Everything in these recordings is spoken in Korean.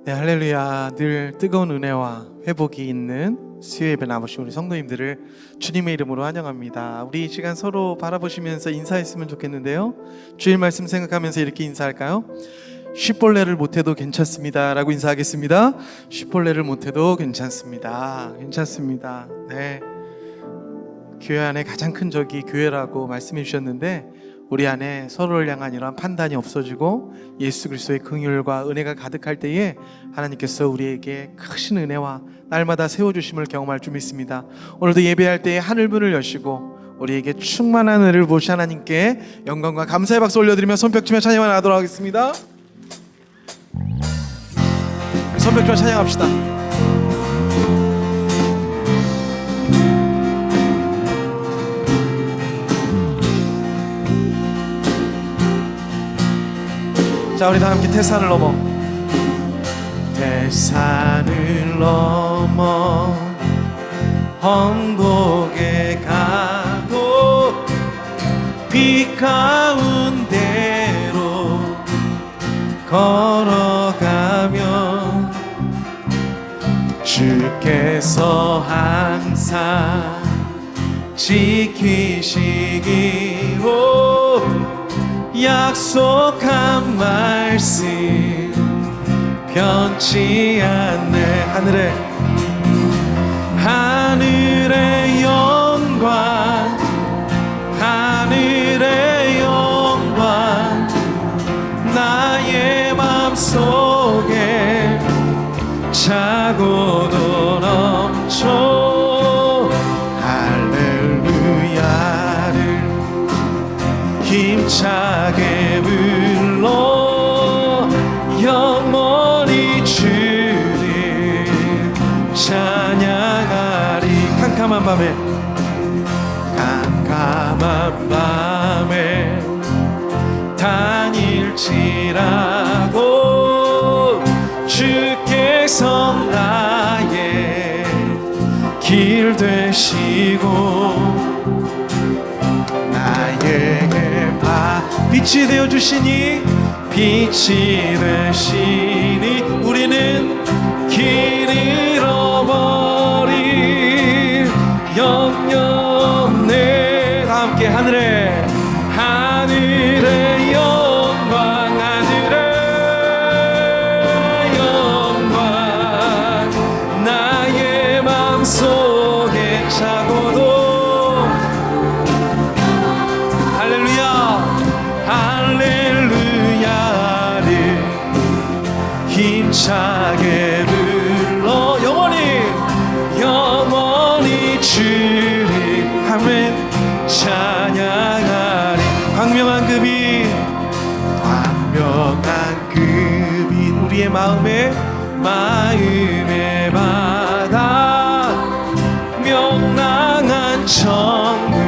네, 할렐루야. 늘 뜨거운 은혜와 회복이 있는 수요예배 나오신 우리 성도님들을 주님의 이름으로 환영합니다. 우리 이 시간 서로 바라보시면서 인사했으면 좋겠는데요, 주일 말씀 생각하면서 이렇게 인사할까요? 쉿볼레를 못해도 괜찮습니다 라고 인사하겠습니다. 쉿볼레를 못해도 괜찮습니다. 괜찮습니다. 네, 교회 안에 가장 큰 적이 교회라고 말씀해 주셨는데, 우리 안에 서로를 향한 이러한 판단이 없어지고 예수 그리스도의 긍휼과 은혜가 가득할 때에 하나님께서 우리에게 크신 은혜와 날마다 세워주심을 경험할 줄 믿습니다. 오늘도 예배할 때에 하늘문을 여시고 우리에게 충만한 은혜를 보시 하나님께 영광과 감사의 박수 올려드리며 손뼉치며 찬양을 하도록 하겠습니다. 손뼉치며 찬양합시다. 자, 우리 다 함께 태산을 넘어, 태산을 넘어 언덕에 가도 빛 가운데로 걸어가면 주께서 항상 지키시기로 약속한 말씀 변치 않네. 하늘의 영광, 하늘의 영광 나의 맘속에 차고도 넘쳐 할렐루야를 힘차게 불러 영원히 주를 찬양하리. 캄캄한 밤에 다닐지라도 주께서 나의 길 되시고 나에게 빛이 되어주시니, 빛이 되시니 우리는 길 잃어버릴 영영 없네. 다 함께 하늘의 영광, 하늘의 영광 나의 맘속에 차고도 할렐루야를 힘차게 불러 영원히 주를 아멘 찬양하리. 광명한 금이 우리의 마음에 바다 명랑한 천국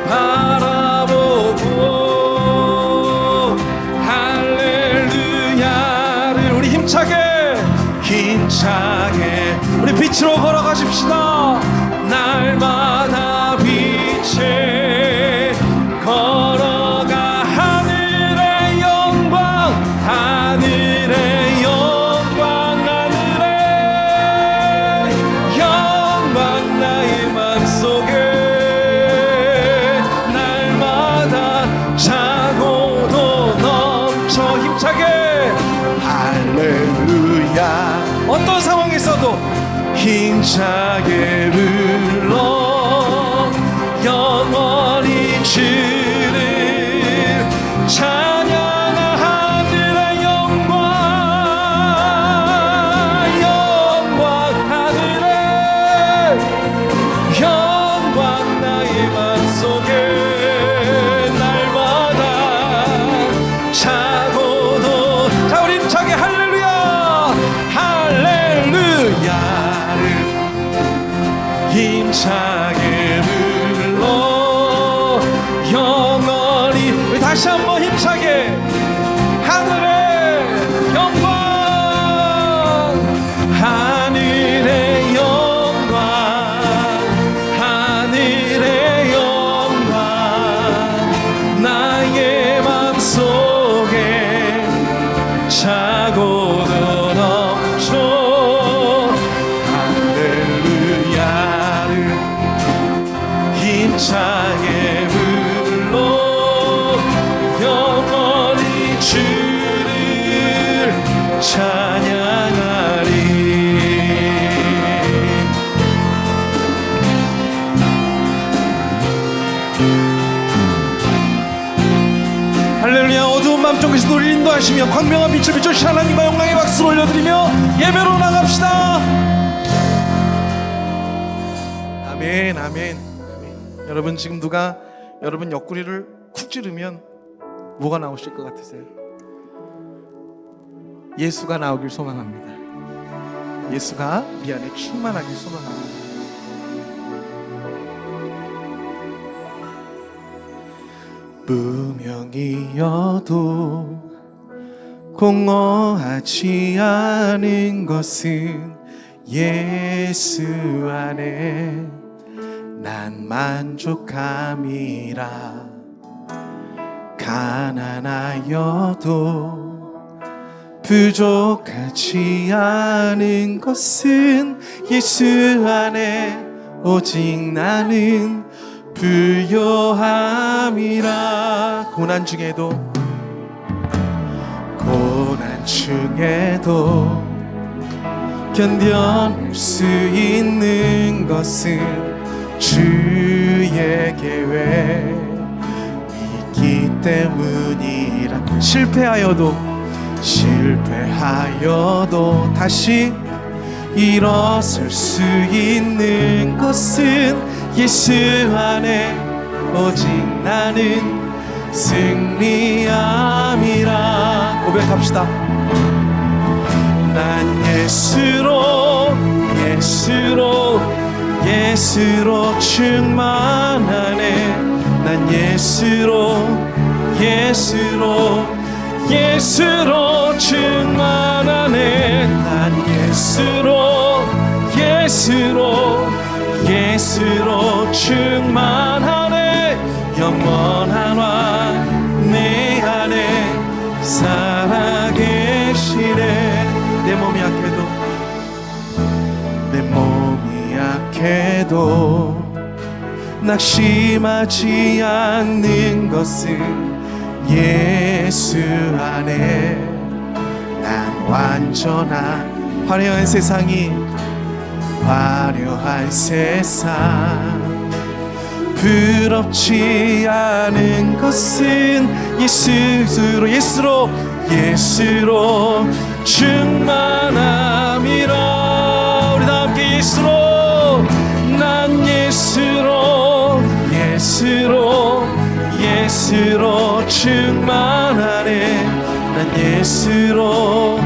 바라보고 할렐루야를 우리 힘차게 우리 빛으로 걸어가십시다. 날마다 빛에 걸어가 하늘의 영광, 하늘의 영광, 하늘의 영광 나의 맘속에 날마다 차고도 넘쳐 힘차게 할렐루야. 어떤 상황에 있어도 힘차게 불러 영원히 주를 찬양하 하늘의 영광, 하늘의 영광 나의 맘속에 날마다 차고도. 자, 우리 힘차게 할렐루야를 힘차게 우리를 인도하시며 광명한 빛을 비추신 하나님과 영광의 박수를 올려드리며 예배로 나갑시다. 아멘, 아멘, 아멘. 여러분, 지금 누가 여러분 옆구리를 쿡 찌르면 뭐가 나오실 것 같으세요? 예수가 나오길 소망합니다. 예수가 우리 안에 충만하길 소망합니다. 무명이어도 공허하지 않은 것은 예수 안에 난 만족함이라. 가난하여도 부족하지 않은 것은 예수 안에 오직 나는 부요함이라. 고난 중에도 견뎌낼 수 있는 것은 주의 계획 있기 때문이라. 실패하여도 다시 일어설 수 있는 것은 예수 안에 오직 나는 승리함이라. 고백합시다. 난 예수로 충만하네. 난 예수로 충만하네. 난 예수로 충만하네. 영원한 왕 내 안에 살아계시네. 내 몸이 약해도 낙심하지 않는 것은 예수 안에 난 완전한. 화려한 세상 부럽지 않은 것은 예수로 충만함이라. 우리 다 함께 예수로. 난 예수로 충만하네. 난 예수로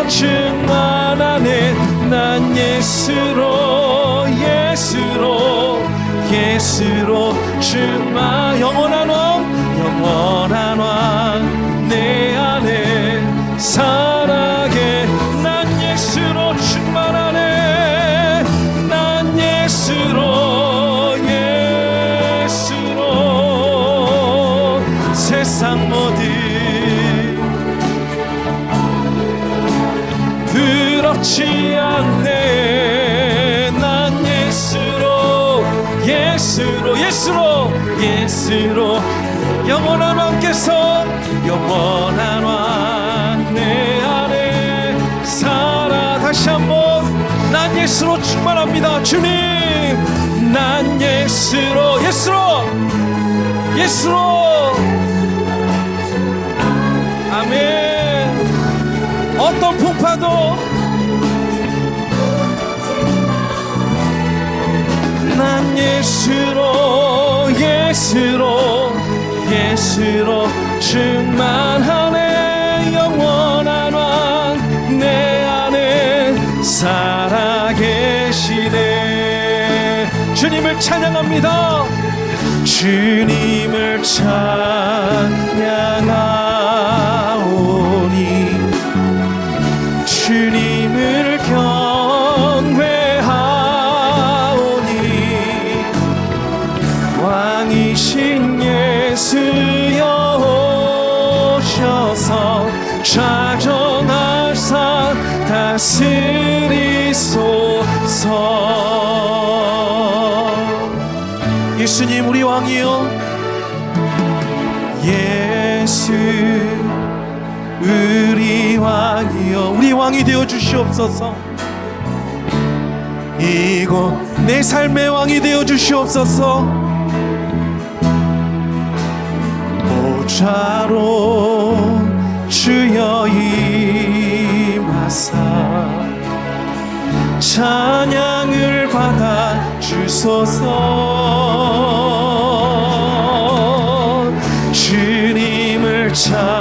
충만하네. 난 예수로 충만. 영원한 왕 내 안에 살아게. 난 예수로 충만하네. 난 예수로 세상 모든 부럽지 않네. 난 예수로 영원한 왕께서 영원한 왕 내 안에 살아. 다시 한번 난 예수로 충만합니다. 주님, 난 예수로 아멘. 어떤 풍파도 난 예수로 충만하네. 영원한 왕 내 안에 살아계시네. 주님을 찬양합니다. 주님을 찬양하오니 주님을 경배하오니 왕이신 예수여 오셔서 좌정하사 다스리소서. 예수님 우리 왕이요, 예수 우리 왕이요, 우리 왕이 되어 주시옵소서. 이곳 내 삶의 왕이 되어 주시옵소서. 자로 주여 임하사 찬양을 받아 주소서. 주님을 찬양하오니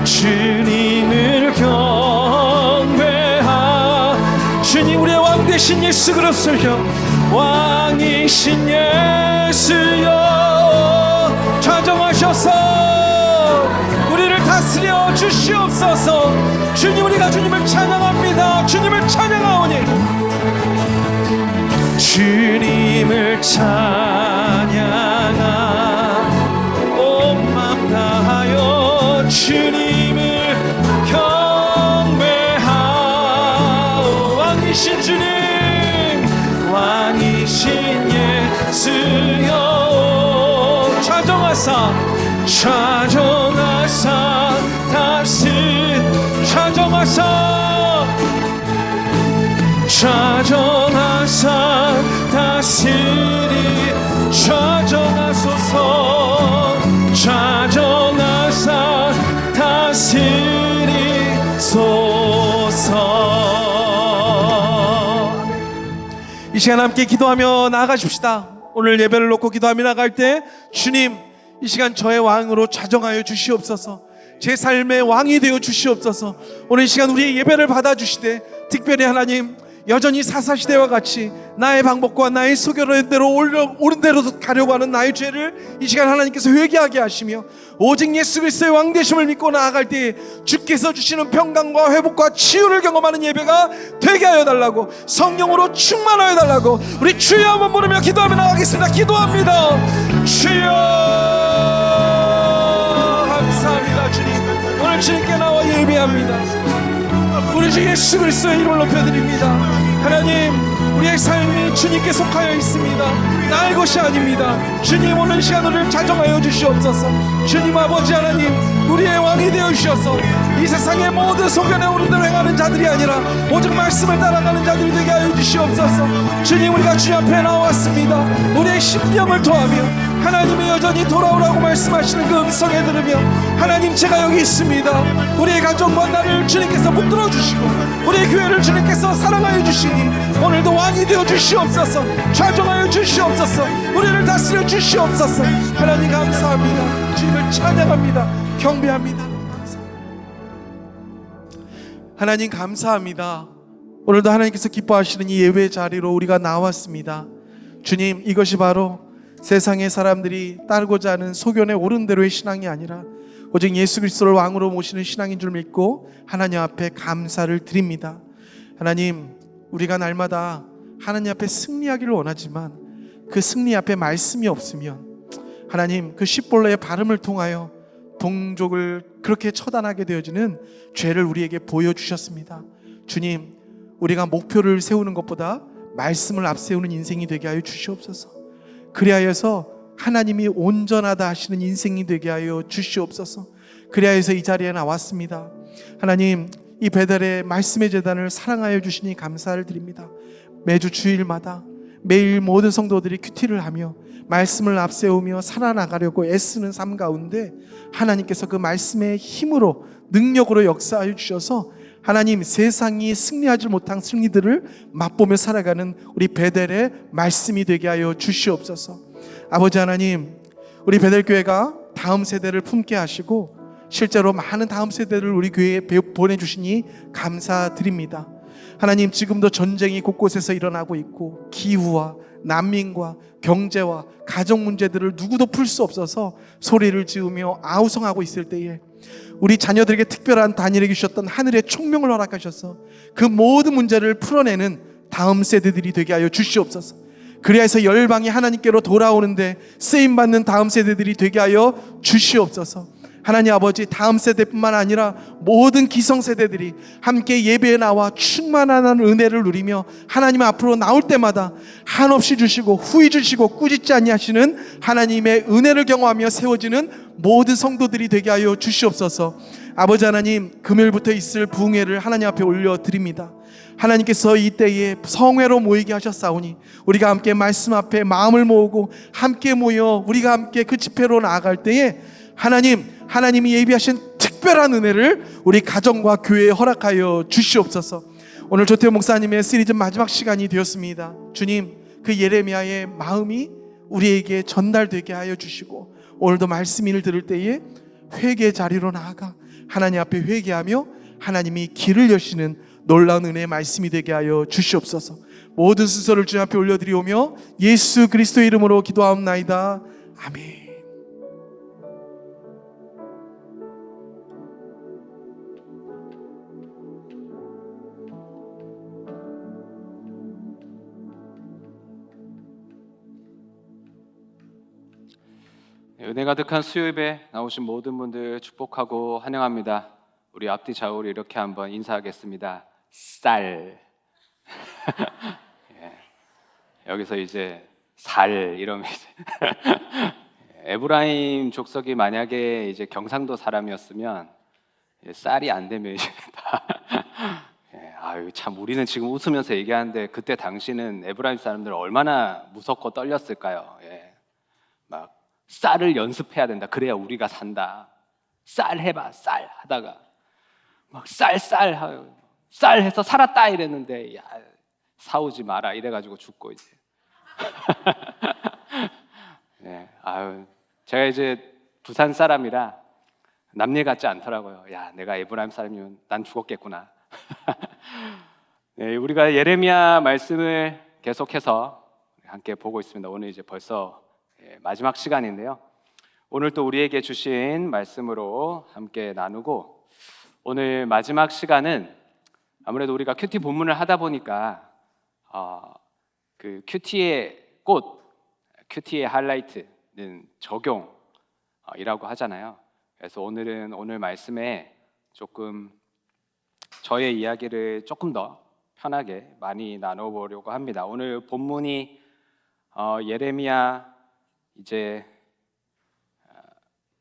주님을 경배하. 주님, 우리의 왕 되신 예수 그리스도여, 왕이신 예수여, 좌정하셔서 우리를 다스려 주시옵소서. 주님, 우리가 주님을 찬양합니다. 주님을 찬양하오니 주님을 찬양하 온 맘 다하여 주님을 경배하오. 왕이신 주님, 왕이신 예수여, 좌정하사 좌정하사 다시 좌정하사 좌정하사 다스리 좌정하소서. 좌정하사 다스리소서. 이 시간 함께 기도하며 나아가십시다. 오늘 예배를 놓고 기도하며 나갈 때 주님, 이 시간 저의 왕으로 좌정하여 주시옵소서. 제 삶의 왕이 되어 주시옵소서. 오늘 이 시간 우리의 예배를 받아주시되 특별히 하나님, 여전히 사사시대와 같이 나의 방법과 나의 소견대로 옳은 대로 가려고 하는 나의 죄를 이 시간 하나님께서 회개하게 하시며 오직 예수 그리스도의 왕 되심을 믿고 나아갈 때 주께서 주시는 평강과 회복과 치유를 경험하는 예배가 되게 하여 달라고, 성령으로 충만하여 달라고 우리 주여 한번 부르며 기도하며 나가겠습니다. 기도합니다. 주여, 감사합니다. 주님, 오늘 주님께 나와 예배합니다. 우리 주 예수 그리스도의 이름을 높여드립니다. 하나님, 우리의 삶이 주님께 속하여 있습니다. 나의 것이 아닙니다. 주님, 오늘 시간 우리를 자정하여 주시옵소서. 주님 아버지 하나님, 우리의 왕이 되어 주셔서 이 세상의 모든 소견에 오른 대로 행하는 자들이 아니라 오직 말씀을 따라가는 자들이 되게 하여 주시옵소서. 주님, 우리가 주님 앞에 나왔습니다. 우리의 심령을 토하며 하나님이 여전히 돌아오라고 말씀하시는 그 음성에 들으며 하나님, 제가 여기 있습니다. 우리의 가정과 나를 주님께서 붙들어 주시고 우리의 교회를 주님께서 사랑하여 주시니 오늘도 왕이 되어 주시옵소서. 좌정하여 주시옵소서. 우리를 다스려 주시옵소서. 하나님 감사합니다. 주님을 찬양합니다. 경배합니다. 하나님 감사합니다. 오늘도 하나님께서 기뻐하시는 이 예배 자리로 우리가 나왔습니다. 주님, 이것이 바로 세상의 사람들이 따르고자 하는 소견에 옳은 대로의 신앙이 아니라 오직 예수 그리스도를 왕으로 모시는 신앙인 줄 믿고 하나님 앞에 감사를 드립니다. 하나님, 우리가 날마다 하나님 앞에 승리하기를 원하지만 그 승리 앞에 말씀이 없으면 하나님, 그 십볼로의 발음을 통하여 동족을 그렇게 처단하게 되어지는 죄를 우리에게 보여주셨습니다. 주님, 우리가 목표를 세우는 것보다 말씀을 앞세우는 인생이 되게 하여 주시옵소서. 그리하여서 하나님이 온전하다 하시는 인생이 되게 하여 주시옵소서. 그리하여서 이 자리에 나왔습니다. 하나님, 이 베델의 말씀의 제단을 사랑하여 주시니 감사를 드립니다. 매주 주일마다 매일 모든 성도들이 큐티를 하며 말씀을 앞세우며 살아나가려고 애쓰는 삶 가운데 하나님께서 그 말씀의 힘으로 능력으로 역사하여 주셔서 하나님, 세상이 승리하지 못한 승리들을 맛보며 살아가는 우리 베델의 말씀이 되게 하여 주시옵소서. 아버지 하나님, 우리 베델교회가 다음 세대를 품게 하시고 실제로 많은 다음 세대를 우리 교회에 보내주시니 감사드립니다. 하나님, 지금도 전쟁이 곳곳에서 일어나고 있고 기후와 난민과 경제와 가정 문제들을 누구도 풀 수 없어서 소리를 지으며 아우성하고 있을 때에 우리 자녀들에게 특별한 단일에게 주셨던 하늘의 총명을 허락하셔서 그 모든 문제를 풀어내는 다음 세대들이 되게 하여 주시옵소서. 그리하여서 열방이 하나님께로 돌아오는데 쓰임받는 다음 세대들이 되게 하여 주시옵소서. 하나님 아버지, 다음 세대뿐만 아니라 모든 기성세대들이 함께 예배에 나와 충만한 은혜를 누리며 하나님 앞으로 나올 때마다 한없이 주시고 후히 주시고 꾸짖지 아니하시는 하나님의 은혜를 경험하며 세워지는 모든 성도들이 되게 하여 주시옵소서. 아버지 하나님, 금요일부터 있을 부흥회를 하나님 앞에 올려드립니다. 하나님께서 이때에 성회로 모이게 하셨사오니 우리가 함께 말씀 앞에 마음을 모으고 함께 모여 우리가 함께 그 집회로 나아갈 때에 하나님이 예비하신 특별한 은혜를 우리 가정과 교회에 허락하여 주시옵소서. 오늘 조태호 목사님의 시리즈 마지막 시간이 되었습니다. 주님, 그 예레미야의 마음이 우리에게 전달되게 하여 주시고 오늘도 말씀을 들을 때에 회개 자리로 나아가 하나님 앞에 회개하며 하나님이 길을 여시는 놀라운 은혜의 말씀이 되게 하여 주시옵소서. 모든 순서를 주님 앞에 올려드리오며 예수 그리스도의 이름으로 기도하옵나이다. 아멘. 은혜 가득한 수요예배 나오신 모든 분들 축복하고 환영합니다. 우리 앞뒤 좌우로 이렇게 한번 인사하겠습니다. 쌀. 예. 여기서 이제 살 이러면 이제 에브라임 족속이 만약에 이제 경상도 사람이었으면 쌀이 안 되면 이제 다 아유 참 우리는 지금 웃으면서 얘기하는데 그때 당시는 에브라임 사람들 얼마나 무섭고 떨렸을까요? 예. 막 쌀을 연습해야 된다. 그래야 우리가 산다. 쌀 해봐, 쌀 하다가 막 쌀 해서 살았다 이랬는데 야 사오지 마라 이래가지고 죽고 이제. 네, 아유 제가 이제 부산 사람이라 남일 같지 않더라고요. 야 내가 에브라임 사람이면 난 죽었겠구나. 네, 우리가 예레미야 말씀을 계속해서 함께 보고 있습니다. 오늘 이제 벌써 마지막 시간인데요. 오늘 또 우리에게 주신 말씀으로 함께 나누고 오늘 마지막 시간은 아무래도 우리가 큐티 본문을 하다 보니까 그 큐티의 꽃, 큐티의 하이라이트는 적용이라고 하잖아요. 그래서 오늘은 오늘 말씀에 조금 저의 이야기를 조금 더 편하게 많이 나눠보려고 합니다. 오늘 본문이 예레미야 이제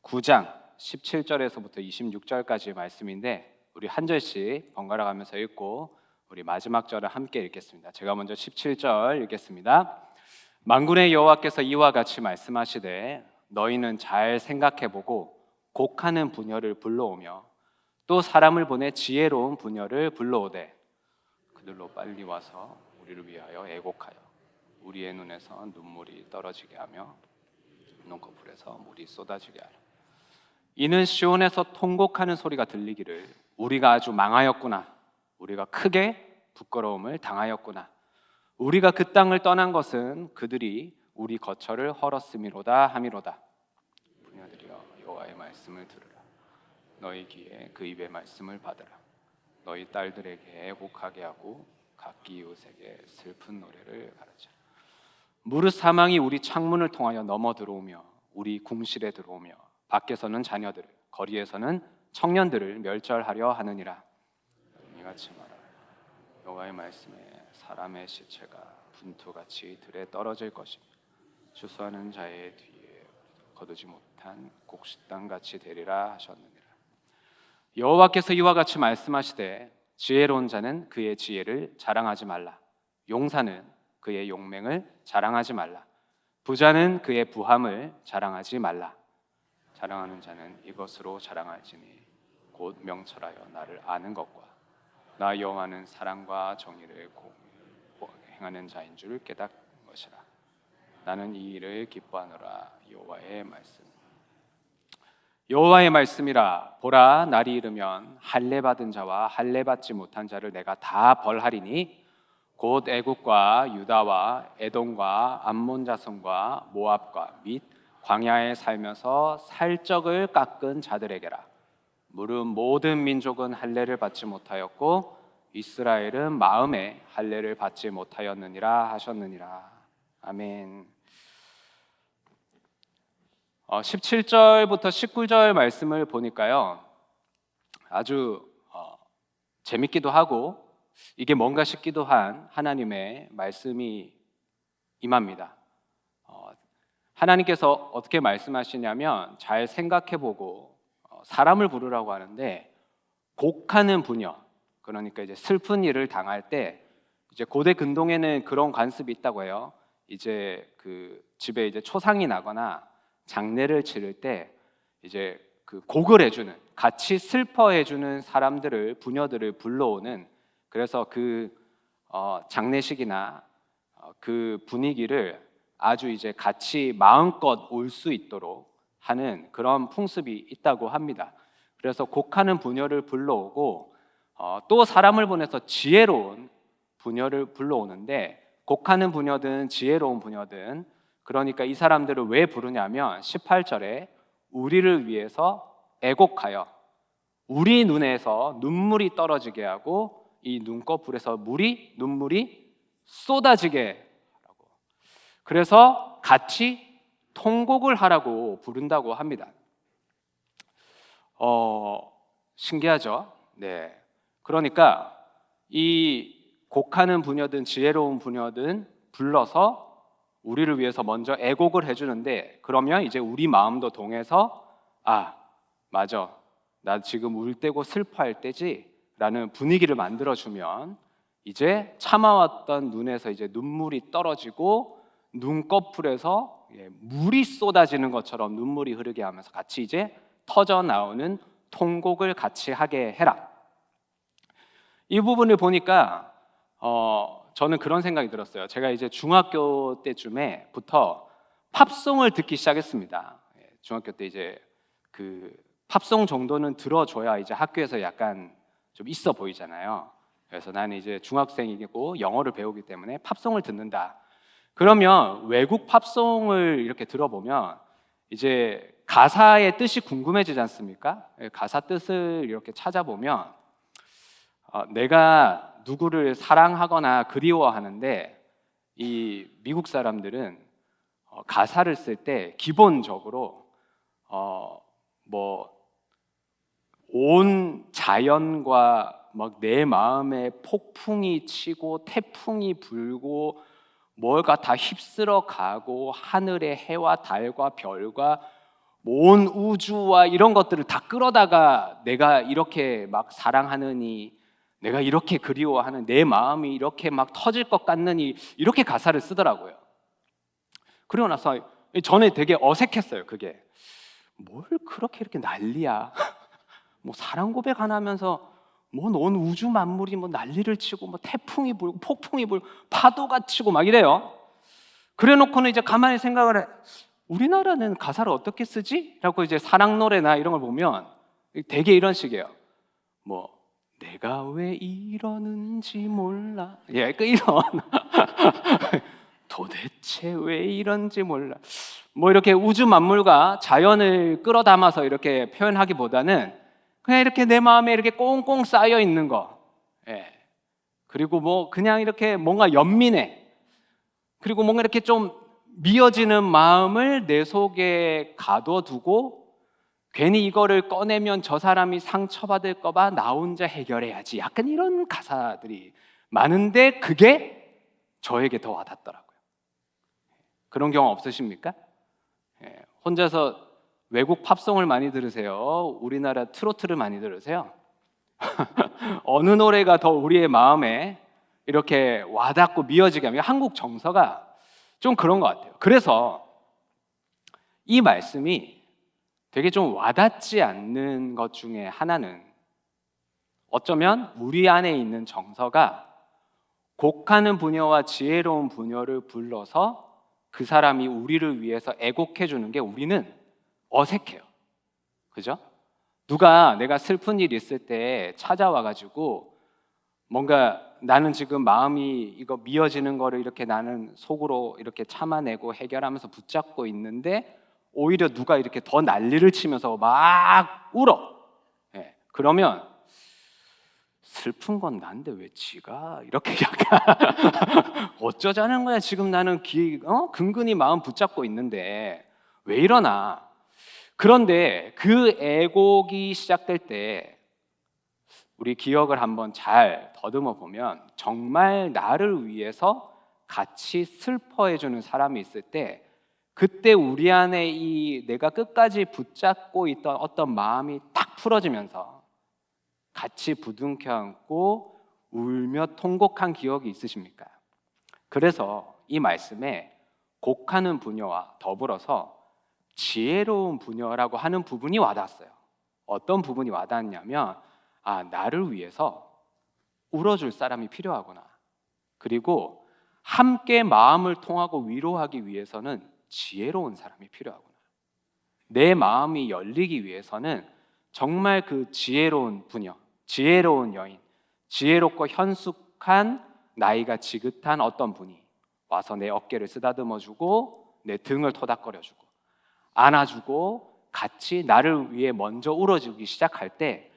9장 17절에서부터 26절까지의 말씀인데 우리 한 절씩 번갈아 가면서 읽고 우리 마지막 절을 함께 읽겠습니다. 제가 먼저 17절 읽겠습니다. 만군의 여호와께서 이와 같이 말씀하시되 너희는 잘 생각해보고 곡하는 부녀를 불러오며 또 사람을 보내 지혜로운 부녀를 불러오되 그들로 빨리 와서 우리를 위하여 애곡하여 우리의 눈에서 눈물이 떨어지게 하며 눈꺼풀에서 물이 쏟아지게 하라. 이는 시온에서 통곡하는 소리가 들리기를 우리가 아주 망하였구나. 우리가 크게 부끄러움을 당하였구나. 우리가 그 땅을 떠난 것은 그들이 우리 거처를 헐었음이로다 함이로다. 부녀들이여 여호와의 말씀을 들으라. 너희 귀에 그 입의 말씀을 받으라. 너희 딸들에게 애곡하게 하고 각기 이웃에게 슬픈 노래를 가르치라. 무릇 사망이 우리 창문을 통하여 넘어 들어오며 우리 궁실에 들어오며 밖에서는 자녀들을 거리에서는 청년들을 멸절하려 하느니라. 이같이 말하라. 여호와의 말씀에 사람의 시체가 분투같이 들에 떨어질 것이며 추수하는 자의 뒤에 거두지 못한 곡식당같이 되리라 하셨느니라. 여호와께서 이와 같이 말씀하시되 지혜로운 자는 그의 지혜를 자랑하지 말라. 용사는 그의 용맹을 자랑하지 말라. 부자는 그의 부함을 자랑하지 말라. 자랑하는 자는 이것으로 자랑할지니 곧 명철하여 나를 아는 것과 나 여호와는 사랑과 정의를 행하는 자인 줄 깨닫는 것이라. 나는 이 일을 기뻐하노라. 여호와의 말씀. 여호와의 말씀이라. 보라, 날이 이르면 할례 받은 자와 할례 받지 못한 자를 내가 다 벌하리니 곧 애국과 유다와 에돔과 암몬 자손과 모압과 및 광야에 살면서 살적을 깎은 자들에게라. 무릇 모든 민족은 할례를 받지 못하였고 이스라엘은 마음에 할례를 받지 못하였느니라 하셨느니라. 아멘. 17절부터 19절 말씀을 보니까요, 아주 재밌기도 하고 이게 뭔가 싶기도 한 하나님의 말씀이 임합니다. 하나님께서 어떻게 말씀하시냐면, 잘 생각해보고 사람을 부르라고 하는데, 곡하는 부녀, 그러니까 이제 슬픈 일을 당할 때, 이제 고대 근동에는 그런 관습이 있다고 해요. 이제 그 집에 이제 초상이 나거나 장례를 치를 때 이제 그 곡을 해주는, 같이 슬퍼해주는 사람들을, 부녀들을 불러오는, 그래서 그 장례식이나 그 분위기를 아주 이제 같이 마음껏 올 수 있도록 하는 그런 풍습이 있다고 합니다. 그래서 곡하는 부녀를 불러오고 또 사람을 보내서 지혜로운 부녀를 불러오는데, 곡하는 부녀든 지혜로운 부녀든, 그러니까 이 사람들을 왜 부르냐면 18절에 우리를 위해서 애곡하여 우리 눈에서 눈물이 떨어지게 하고 이 눈꺼풀에서 눈물이 쏟아지게 하라고. 그래서 같이 통곡을 하라고 부른다고 합니다. 신기하죠? 네. 그러니까 이 곡하는 부녀든 지혜로운 부녀든 불러서 우리를 위해서 먼저 애곡을 해주는데, 그러면 이제 우리 마음도 동해서 맞아, 나 지금 울 때고 슬퍼할 때지 라는 분위기를 만들어주면 이제 참아왔던 눈에서 이제 눈물이 떨어지고 눈꺼풀에서 물이 쏟아지는 것처럼 눈물이 흐르게 하면서 같이 이제 터져 나오는 통곡을 같이 하게 해라. 이 부분을 보니까 저는 그런 생각이 들었어요. 제가 이제 중학교 때쯤에부터 팝송을 듣기 시작했습니다. 중학교 때 이제 그 팝송 정도는 들어줘야 이제 학교에서 약간 좀 있어 보이잖아요. 그래서 나는 이제 중학생이고 영어를 배우기 때문에 팝송을 듣는다. 그러면 외국 팝송을 이렇게 들어보면 이제 가사의 뜻이 궁금해지지 않습니까? 가사 뜻을 이렇게 찾아보면 내가 누구를 사랑하거나 그리워하는데, 이 미국 사람들은 가사를 쓸 때 기본적으로 온 자연과 막 내 마음에 폭풍이 치고 태풍이 불고 뭐가 다 휩쓸어 가고 하늘의 해와 달과 별과 온 우주와 이런 것들을 다 끌어다가 내가 이렇게 막 사랑하느니, 내가 이렇게 그리워하는, 내 마음이 이렇게 막 터질 것 같느니, 이렇게 가사를 쓰더라고요. 그러고 나서 전에 되게 어색했어요. 그게 뭘 그렇게 이렇게 난리야. 뭐 사랑 고백 안 하면서 온 우주 만물이 난리를 치고 태풍이 불고 폭풍이 불고 파도가 치고 막 이래요. 그래놓고는 이제 가만히 생각을 해. 우리나라는 가사를 어떻게 쓰지? 라고 이제 사랑 노래나 이런 걸 보면 되게 이런 식이에요. 내가 왜 이러는지 몰라. 이런 도대체 왜 이런지 몰라. 이렇게 우주 만물과 자연을 끌어담아서 이렇게 표현하기보다는 그냥 이렇게 내 마음에 이렇게 꽁꽁 쌓여 있는 거. 그리고 그냥 이렇게 뭔가 연민해. 그리고 뭔가 이렇게 좀 미어지는 마음을 내 속에 가둬두고, 괜히 이거를 꺼내면 저 사람이 상처받을까 봐 나 혼자 해결해야지. 약간 이런 가사들이 많은데 그게 저에게 더 와닿더라고요. 그런 경험 없으십니까? 혼자서 외국 팝송을 많이 들으세요? 우리나라 트로트를 많이 들으세요? 어느 노래가 더 우리의 마음에 이렇게 와닿고 미어지게 하면, 한국 정서가 좀 그런 것 같아요. 그래서 이 말씀이 되게 좀 와닿지 않는 것 중에 하나는, 어쩌면 우리 안에 있는 정서가 곡하는 부녀와 지혜로운 부녀를 불러서 그 사람이 우리를 위해서 애곡해 주는 게 우리는 어색해요. 그죠? 누가 내가 슬픈 일 있을 때 찾아와가지고 뭔가 나는 지금 마음이 이거 미어지는 거를 이렇게 나는 속으로 이렇게 참아내고 해결하면서 붙잡고 있는데, 오히려 누가 이렇게 더 난리를 치면서 막 울어. 그러면 슬픈 건 난데 왜 지가 이렇게 약간 어쩌자는 거야. 지금 나는 근근히 마음 붙잡고 있는데 왜 이러나. 그런데 그 애곡이 시작될 때 우리 기억을 한번 잘 더듬어 보면 정말 나를 위해서 같이 슬퍼해 주는 사람이 있을 때 그때 우리 안에 이 내가 끝까지 붙잡고 있던 어떤 마음이 딱 풀어지면서 같이 부둥켜 안고 울며 통곡한 기억이 있으십니까? 그래서 이 말씀에 곡하는 부녀와 더불어서 지혜로운 부녀라고 하는 부분이 와닿았어요. 어떤 부분이 와닿았냐면 나를 위해서 울어줄 사람이 필요하구나. 그리고 함께 마음을 통하고 위로하기 위해서는 지혜로운 사람이 필요하구나. 내 마음이 열리기 위해서는 정말 그 지혜로운 부녀, 지혜로운 여인, 지혜롭고 현숙한 나이가 지긋한 어떤 분이 와서 내 어깨를 쓰다듬어주고 내 등을 토닥거려주고 안아주고 같이 나를 위해 먼저 울어주기 시작할 때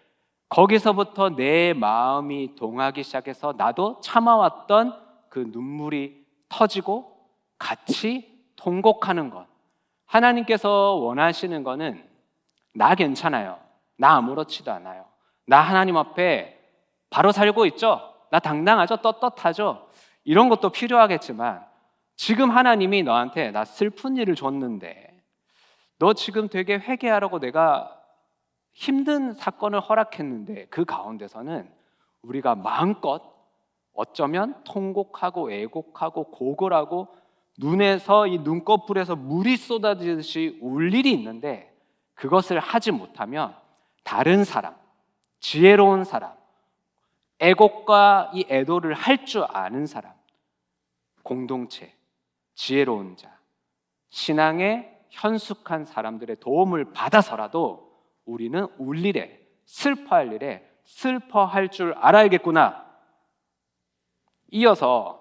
거기서부터 내 마음이 동하기 시작해서 나도 참아왔던 그 눈물이 터지고 같이 통곡하는 것. 하나님께서 원하시는 것은 나 괜찮아요. 나 아무렇지도 않아요. 나 하나님 앞에 바로 살고 있죠. 나 당당하죠. 떳떳하죠. 이런 것도 필요하겠지만 지금 하나님이 너한테 나 슬픈 일을 줬는데 너 지금 되게 회개하라고 내가 힘든 사건을 허락했는데 그 가운데서는 우리가 마음껏 어쩌면 통곡하고 애곡하고 고걸하고 눈에서 이 눈꺼풀에서 물이 쏟아지듯이 울 일이 있는데 그것을 하지 못하면 다른 사람, 지혜로운 사람, 애곡과 이 애도를 할 줄 아는 사람, 공동체, 지혜로운 자, 신앙의 현숙한 사람들의 도움을 받아서라도 우리는 울 일에, 슬퍼할 일에 슬퍼할 줄 알아야겠구나. 이어서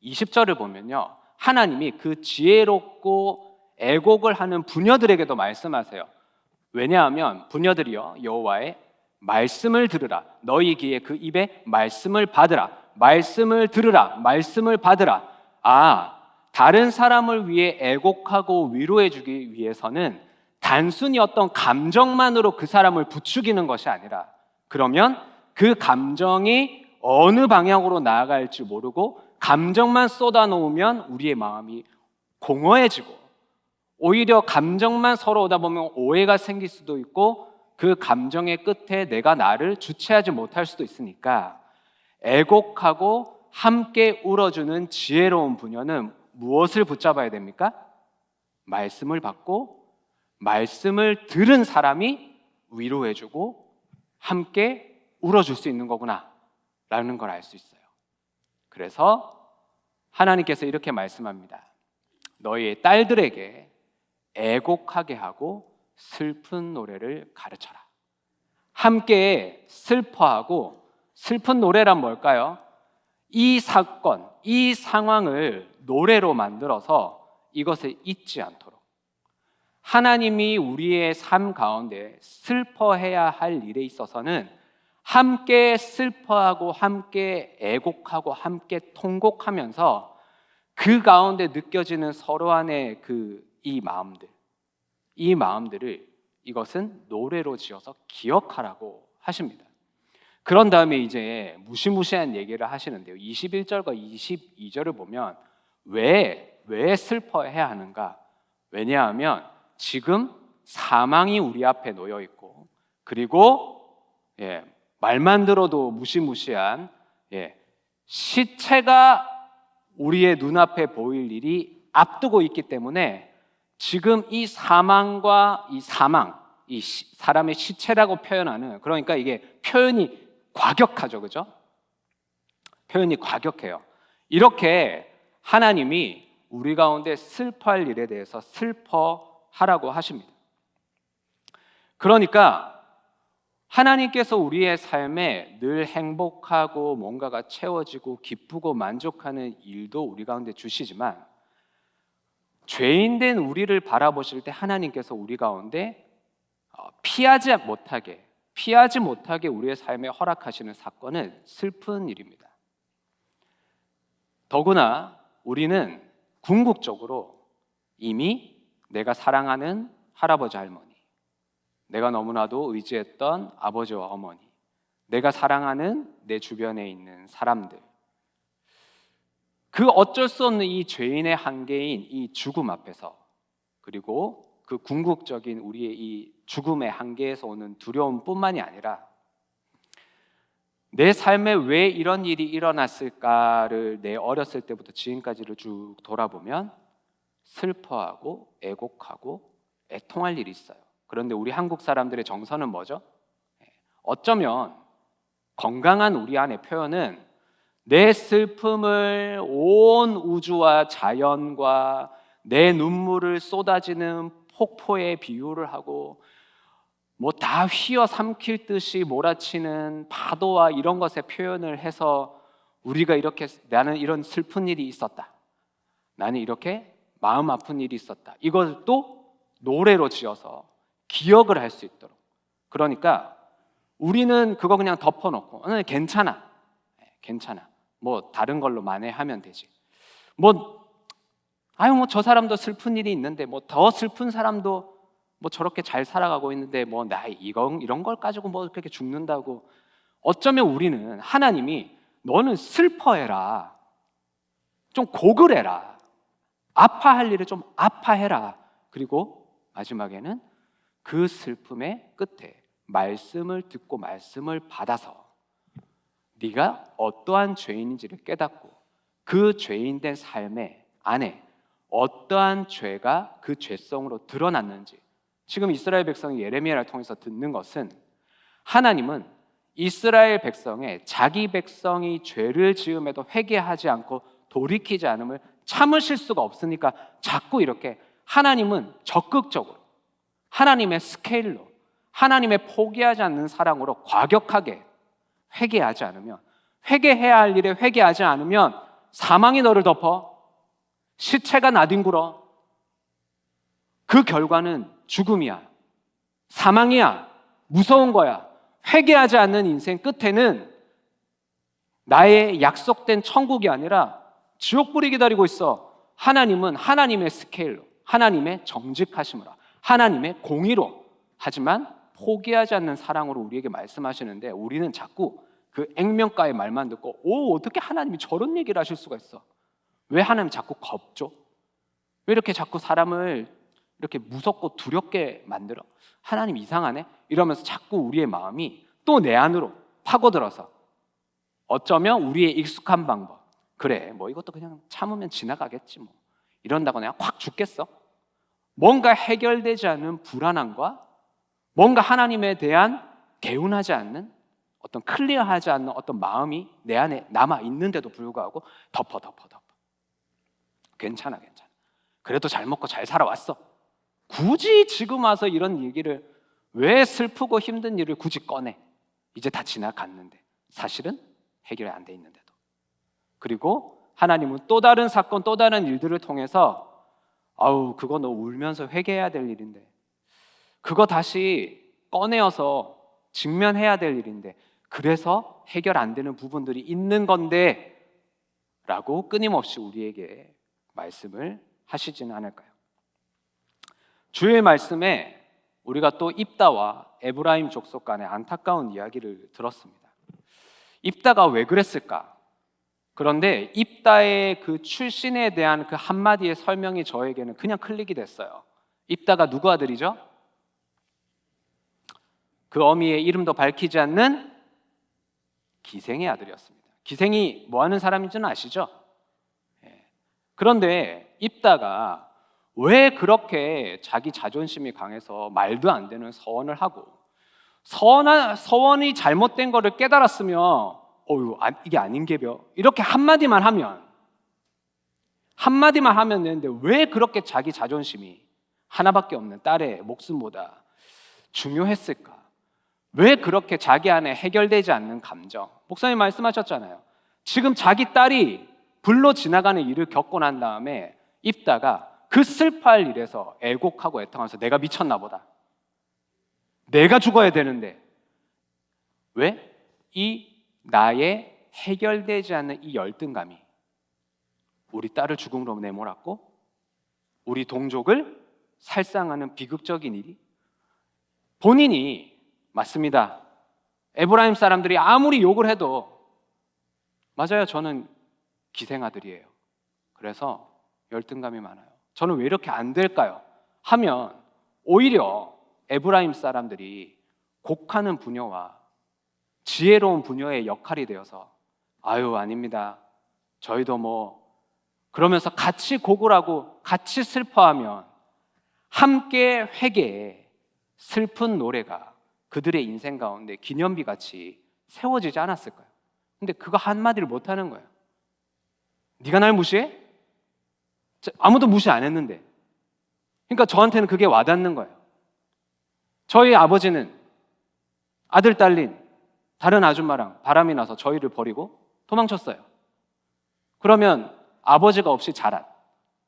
20절을 보면요, 하나님이 그 지혜롭고 애곡을 하는 부녀들에게도 말씀하세요. 왜냐하면 부녀들이요 여호와의 말씀을 들으라. 너희 귀에 그 입에 말씀을 받으라. 말씀을 들으라. 말씀을 받으라. 다른 사람을 위해 애곡하고 위로해 주기 위해서는 단순히 어떤 감정만으로 그 사람을 부추기는 것이 아니라 그러면 그 감정이 어느 방향으로 나아갈지 모르고 감정만 쏟아놓으면 우리의 마음이 공허해지고 오히려 감정만 서로 오다 보면 오해가 생길 수도 있고 그 감정의 끝에 내가 나를 주체하지 못할 수도 있으니까 애곡하고 함께 울어주는 지혜로운 부녀는 무엇을 붙잡아야 됩니까? 말씀을 받고 말씀을 들은 사람이 위로해주고 함께 울어줄 수 있는 거구나 라는 걸 알 수 있어요. 그래서 하나님께서 이렇게 말씀합니다. 너희의 딸들에게 애곡하게 하고 슬픈 노래를 가르쳐라. 함께 슬퍼하고 슬픈 노래란 뭘까요? 이 사건, 이 상황을 노래로 만들어서 이것을 잊지 않도록 하나님이 우리의 삶 가운데 슬퍼해야 할 일에 있어서는 함께 슬퍼하고 함께 애곡하고 함께 통곡하면서 그 가운데 느껴지는 서로 안의 이 마음들을 이것은 노래로 지어서 기억하라고 하십니다. 그런 다음에 이제 무시무시한 얘기를 하시는데요. 21절과 22절을 보면 왜 슬퍼해야 하는가? 왜냐하면 지금 사망이 우리 앞에 놓여 있고 그리고 말만 들어도 무시무시한 시체가 우리의 눈앞에 보일 일이 앞두고 있기 때문에 지금 이 사망과 이 사망, 사람의 시체라고 표현하는 그러니까 이게 표현이 과격하죠, 그죠? 표현이 과격해요. 이렇게 하나님이 우리 가운데 슬퍼할 일에 대해서 슬퍼하라고 하십니다. 그러니까 하나님께서 우리의 삶에 늘 행복하고 뭔가가 채워지고 기쁘고 만족하는 일도 우리 가운데 주시지만 죄인된 우리를 바라보실 때 하나님께서 우리 가운데 피하지 못하게 우리의 삶에 허락하시는 사건은 슬픈 일입니다. 더구나 우리는 궁극적으로 이미 내가 사랑하는 할아버지 할머니, 내가 너무나도 의지했던 아버지와 어머니, 내가 사랑하는 내 주변에 있는 사람들, 그 어쩔 수 없는 이 죄인의 한계인 이 죽음 앞에서, 그리고 그 궁극적인 우리의 이 죽음의 한계에서 오는 두려움뿐만이 아니라 내 삶에 왜 이런 일이 일어났을까를 내 어렸을 때부터 지금까지를 쭉 돌아보면 슬퍼하고 애곡하고 애통할 일이 있어요. 그런데 우리 한국 사람들의 정서는 뭐죠? 어쩌면 건강한 우리 안의 표현은 내 슬픔을 온 우주와 자연과 내 눈물을 쏟아지는 폭포에 비유를 하고 뭐 다 휘어 삼킬 듯이 몰아치는 파도와 이런 것에 표현을 해서 우리가 이렇게 나는 이런 슬픈 일이 있었다, 나는 이렇게 마음 아픈 일이 있었다, 이걸 또 노래로 지어서 기억을 할 수 있도록. 그러니까 우리는 그거 그냥 덮어놓고 괜찮아, 괜찮아, 뭐 다른 걸로 만회하면 되지, 뭐 저 사람도 슬픈 일이 있는데 뭐 더 슬픈 사람도 뭐 저렇게 잘 살아가고 있는데 뭐 나 이런 걸 가지고 뭐 그렇게 죽는다고. 어쩌면 우리는 하나님이 너는 슬퍼해라, 좀 고글해라, 아파할 일을 좀 아파해라, 그리고 마지막에는 그 슬픔의 끝에 말씀을 듣고 말씀을 받아서 네가 어떠한 죄인인지를 깨닫고 그 죄인된 삶의 안에 어떠한 죄가 그 죄성으로 드러났는지. 지금 이스라엘 백성이 예레미야를 통해서 듣는 것은 하나님은 이스라엘 백성의 자기 백성이 죄를 지음에도 회개하지 않고 돌이키지 않음을 참으실 수가 없으니까 자꾸 이렇게 하나님은 적극적으로 하나님의 스케일로 하나님의 포기하지 않는 사랑으로 과격하게 회개하지 않으면, 회개해야 할 일에 회개하지 않으면 사망이 너를 덮어, 시체가 나뒹굴어. 그 결과는 죽음이야, 사망이야, 무서운 거야. 회개하지 않는 인생 끝에는 나의 약속된 천국이 아니라 지옥불이 기다리고 있어. 하나님은 하나님의 스케일로, 하나님의 정직하심으로, 하나님의 공의로, 하지만 포기하지 않는 사랑으로 우리에게 말씀하시는데 우리는 자꾸 그 액면가의 말만 듣고 어떻게 하나님이 저런 얘기를 하실 수가 있어? 왜 하나님 자꾸 겁죠? 왜 이렇게 자꾸 사람을 이렇게 무섭고 두렵게 만들어? 하나님 이상하네? 이러면서 자꾸 우리의 마음이 또 내 안으로 파고들어서 어쩌면 우리의 익숙한 방법, 그래 뭐 이것도 그냥 참으면 지나가겠지 뭐 이런다고 내가 확 죽겠어? 뭔가 해결되지 않는 불안함과 뭔가 하나님에 대한 개운하지 않는 어떤 클리어하지 않는 어떤 마음이 내 안에 남아 있는데도 불구하고 덮어. 괜찮아. 그래도 잘 먹고 잘 살아왔어. 굳이 지금 와서 이런 얘기를 왜 슬프고 힘든 일을 굳이 꺼내? 이제 다 지나갔는데 사실은 해결이 안 돼 있는데도. 그리고 하나님은 또 다른 사건, 또 다른 일들을 통해서 그거 너 울면서 회개해야 될 일인데, 그거 다시 꺼내어서 직면해야 될 일인데, 그래서 해결 안 되는 부분들이 있는 건데 라고 끊임없이 우리에게 말씀을 하시지는 않을까요? 주의 말씀에 우리가 또 입다와 에브라임 족속 간의 안타까운 이야기를 들었습니다. 입다가 왜 그랬을까? 그런데 입다의 그 출신에 대한 그 한마디의 설명이 저에게는 그냥 클릭이 됐어요. 입다가 누구 아들이죠? 그 어미의 이름도 밝히지 않는 기생의 아들이었습니다. 기생이 뭐 하는 사람인지는 아시죠? 그런데 입다가 왜 그렇게 자기 자존심이 강해서 말도 안 되는 서원을 하고, 서원이 잘못된 거를 깨달았으면 이게 아닌게벼 이렇게 한마디만 하면 되는데 왜 그렇게 자기 자존심이 하나밖에 없는 딸의 목숨보다 중요했을까? 왜 그렇게 자기 안에 해결되지 않는 감정? 목사님 말씀하셨잖아요. 지금 자기 딸이 불로 지나가는 일을 겪고 난 다음에 입다가 그 슬퍼할 일에서 애곡하고 애통하면서 내가 미쳤나 보다, 내가 죽어야 되는데 왜? 이 나의 해결되지 않는 이 열등감이 우리 딸을 죽음으로 내몰았고 우리 동족을 살상하는 비극적인 일이 본인이 맞습니다. 에브라임 사람들이 아무리 욕을 해도 맞아요. 저는 기생아들이에요. 그래서 열등감이 많아요. 저는 왜 이렇게 안 될까요? 하면 오히려 에브라임 사람들이 곡하는 부녀와 지혜로운 부녀의 역할이 되어서 아유 아닙니다. 저희도 뭐 그러면서 같이 곡을 하고 같이 슬퍼하면 함께 회개해 슬픈 노래가 그들의 인생 가운데 기념비 같이 세워지지 않았을까요? 근데 그거 한마디를 못하는 거예요. 네가 날 무시해? 아무도 무시 안 했는데. 그러니까 저한테는 그게 와닿는 거예요. 저희 아버지는 아들 딸린 다른 아줌마랑 바람이 나서 저희를 버리고 도망쳤어요. 그러면 아버지가 없이 자란,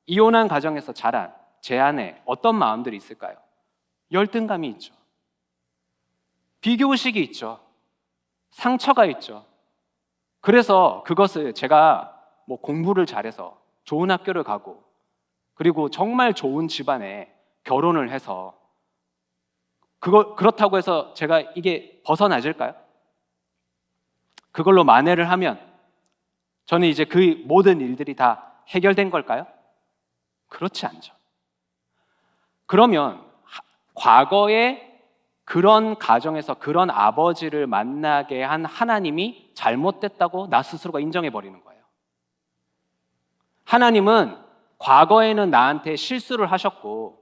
이혼한 가정에서 자란 제 안에 어떤 마음들이 있을까요? 열등감이 있죠. 비교의식이 있죠. 상처가 있죠. 그래서 그것을 제가 뭐 공부를 잘해서 좋은 학교를 가고 그리고 정말 좋은 집안에 결혼을 해서 그렇다고 해서 제가 이게 벗어나질까요? 그걸로 만회를 하면 저는 이제 그 모든 일들이 다 해결된 걸까요? 그렇지 않죠. 그러면 과거에 그런 가정에서 그런 아버지를 만나게 한 하나님이 잘못됐다고 나 스스로가 인정해버리는 거예요. 하나님은 과거에는 나한테 실수를 하셨고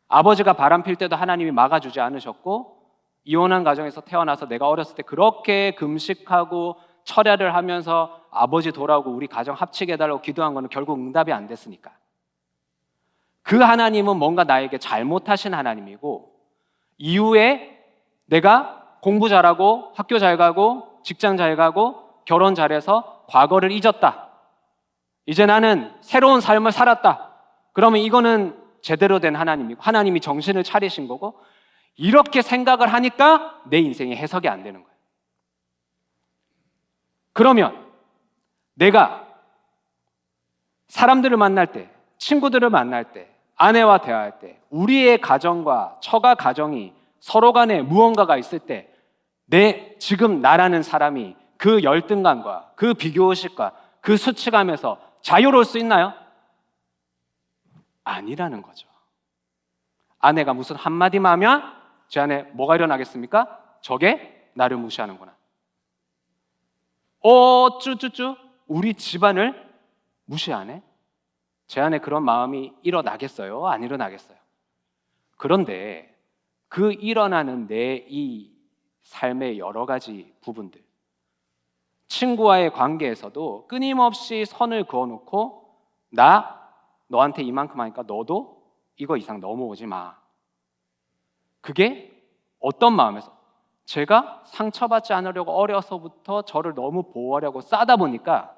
아버지가 바람필 때도 하나님이 막아주지 않으셨고 이혼한 가정에서 태어나서 내가 어렸을 때 그렇게 금식하고 철야를 하면서 아버지 돌아오고 우리 가정 합치게 해달라고 기도한 거는 결국 응답이 안 됐으니까 그 하나님은 뭔가 나에게 잘못하신 하나님이고 이후에 내가 공부 잘하고 학교 잘 가고 직장 잘 가고 결혼 잘해서 과거를 잊었다. 이제 나는 새로운 삶을 살았다. 그러면 이거는 제대로 된 하나님이고 하나님이 정신을 차리신 거고 이렇게 생각을 하니까 내 인생이 해석이 안 되는 거예요. 그러면 내가 사람들을 만날 때, 친구들을 만날 때, 아내와 대화할 때, 우리의 가정과 처가 가정이 서로 간에 무언가가 있을 때 지금 나라는 사람이 그 열등감과 그 비교의식과 그 수치감에서 자유로울 수 있나요? 아니라는 거죠. 아내가 무슨 한마디만 하면 제 안에 뭐가 일어나겠습니까? 저게 나를 무시하는구나. 쭈쭈쭈 우리 집안을 무시하네? 제 안에 그런 마음이 일어나겠어요? 안 일어나겠어요? 그런데 그 일어나는 내 이 삶의 여러 가지 부분들 친구와의 관계에서도 끊임없이 선을 그어놓고 나 너한테 이만큼 하니까 너도 이거 이상 넘어오지 마. 그게 어떤 마음에서 제가 상처받지 않으려고 어려서부터 저를 너무 보호하려고 싸다 보니까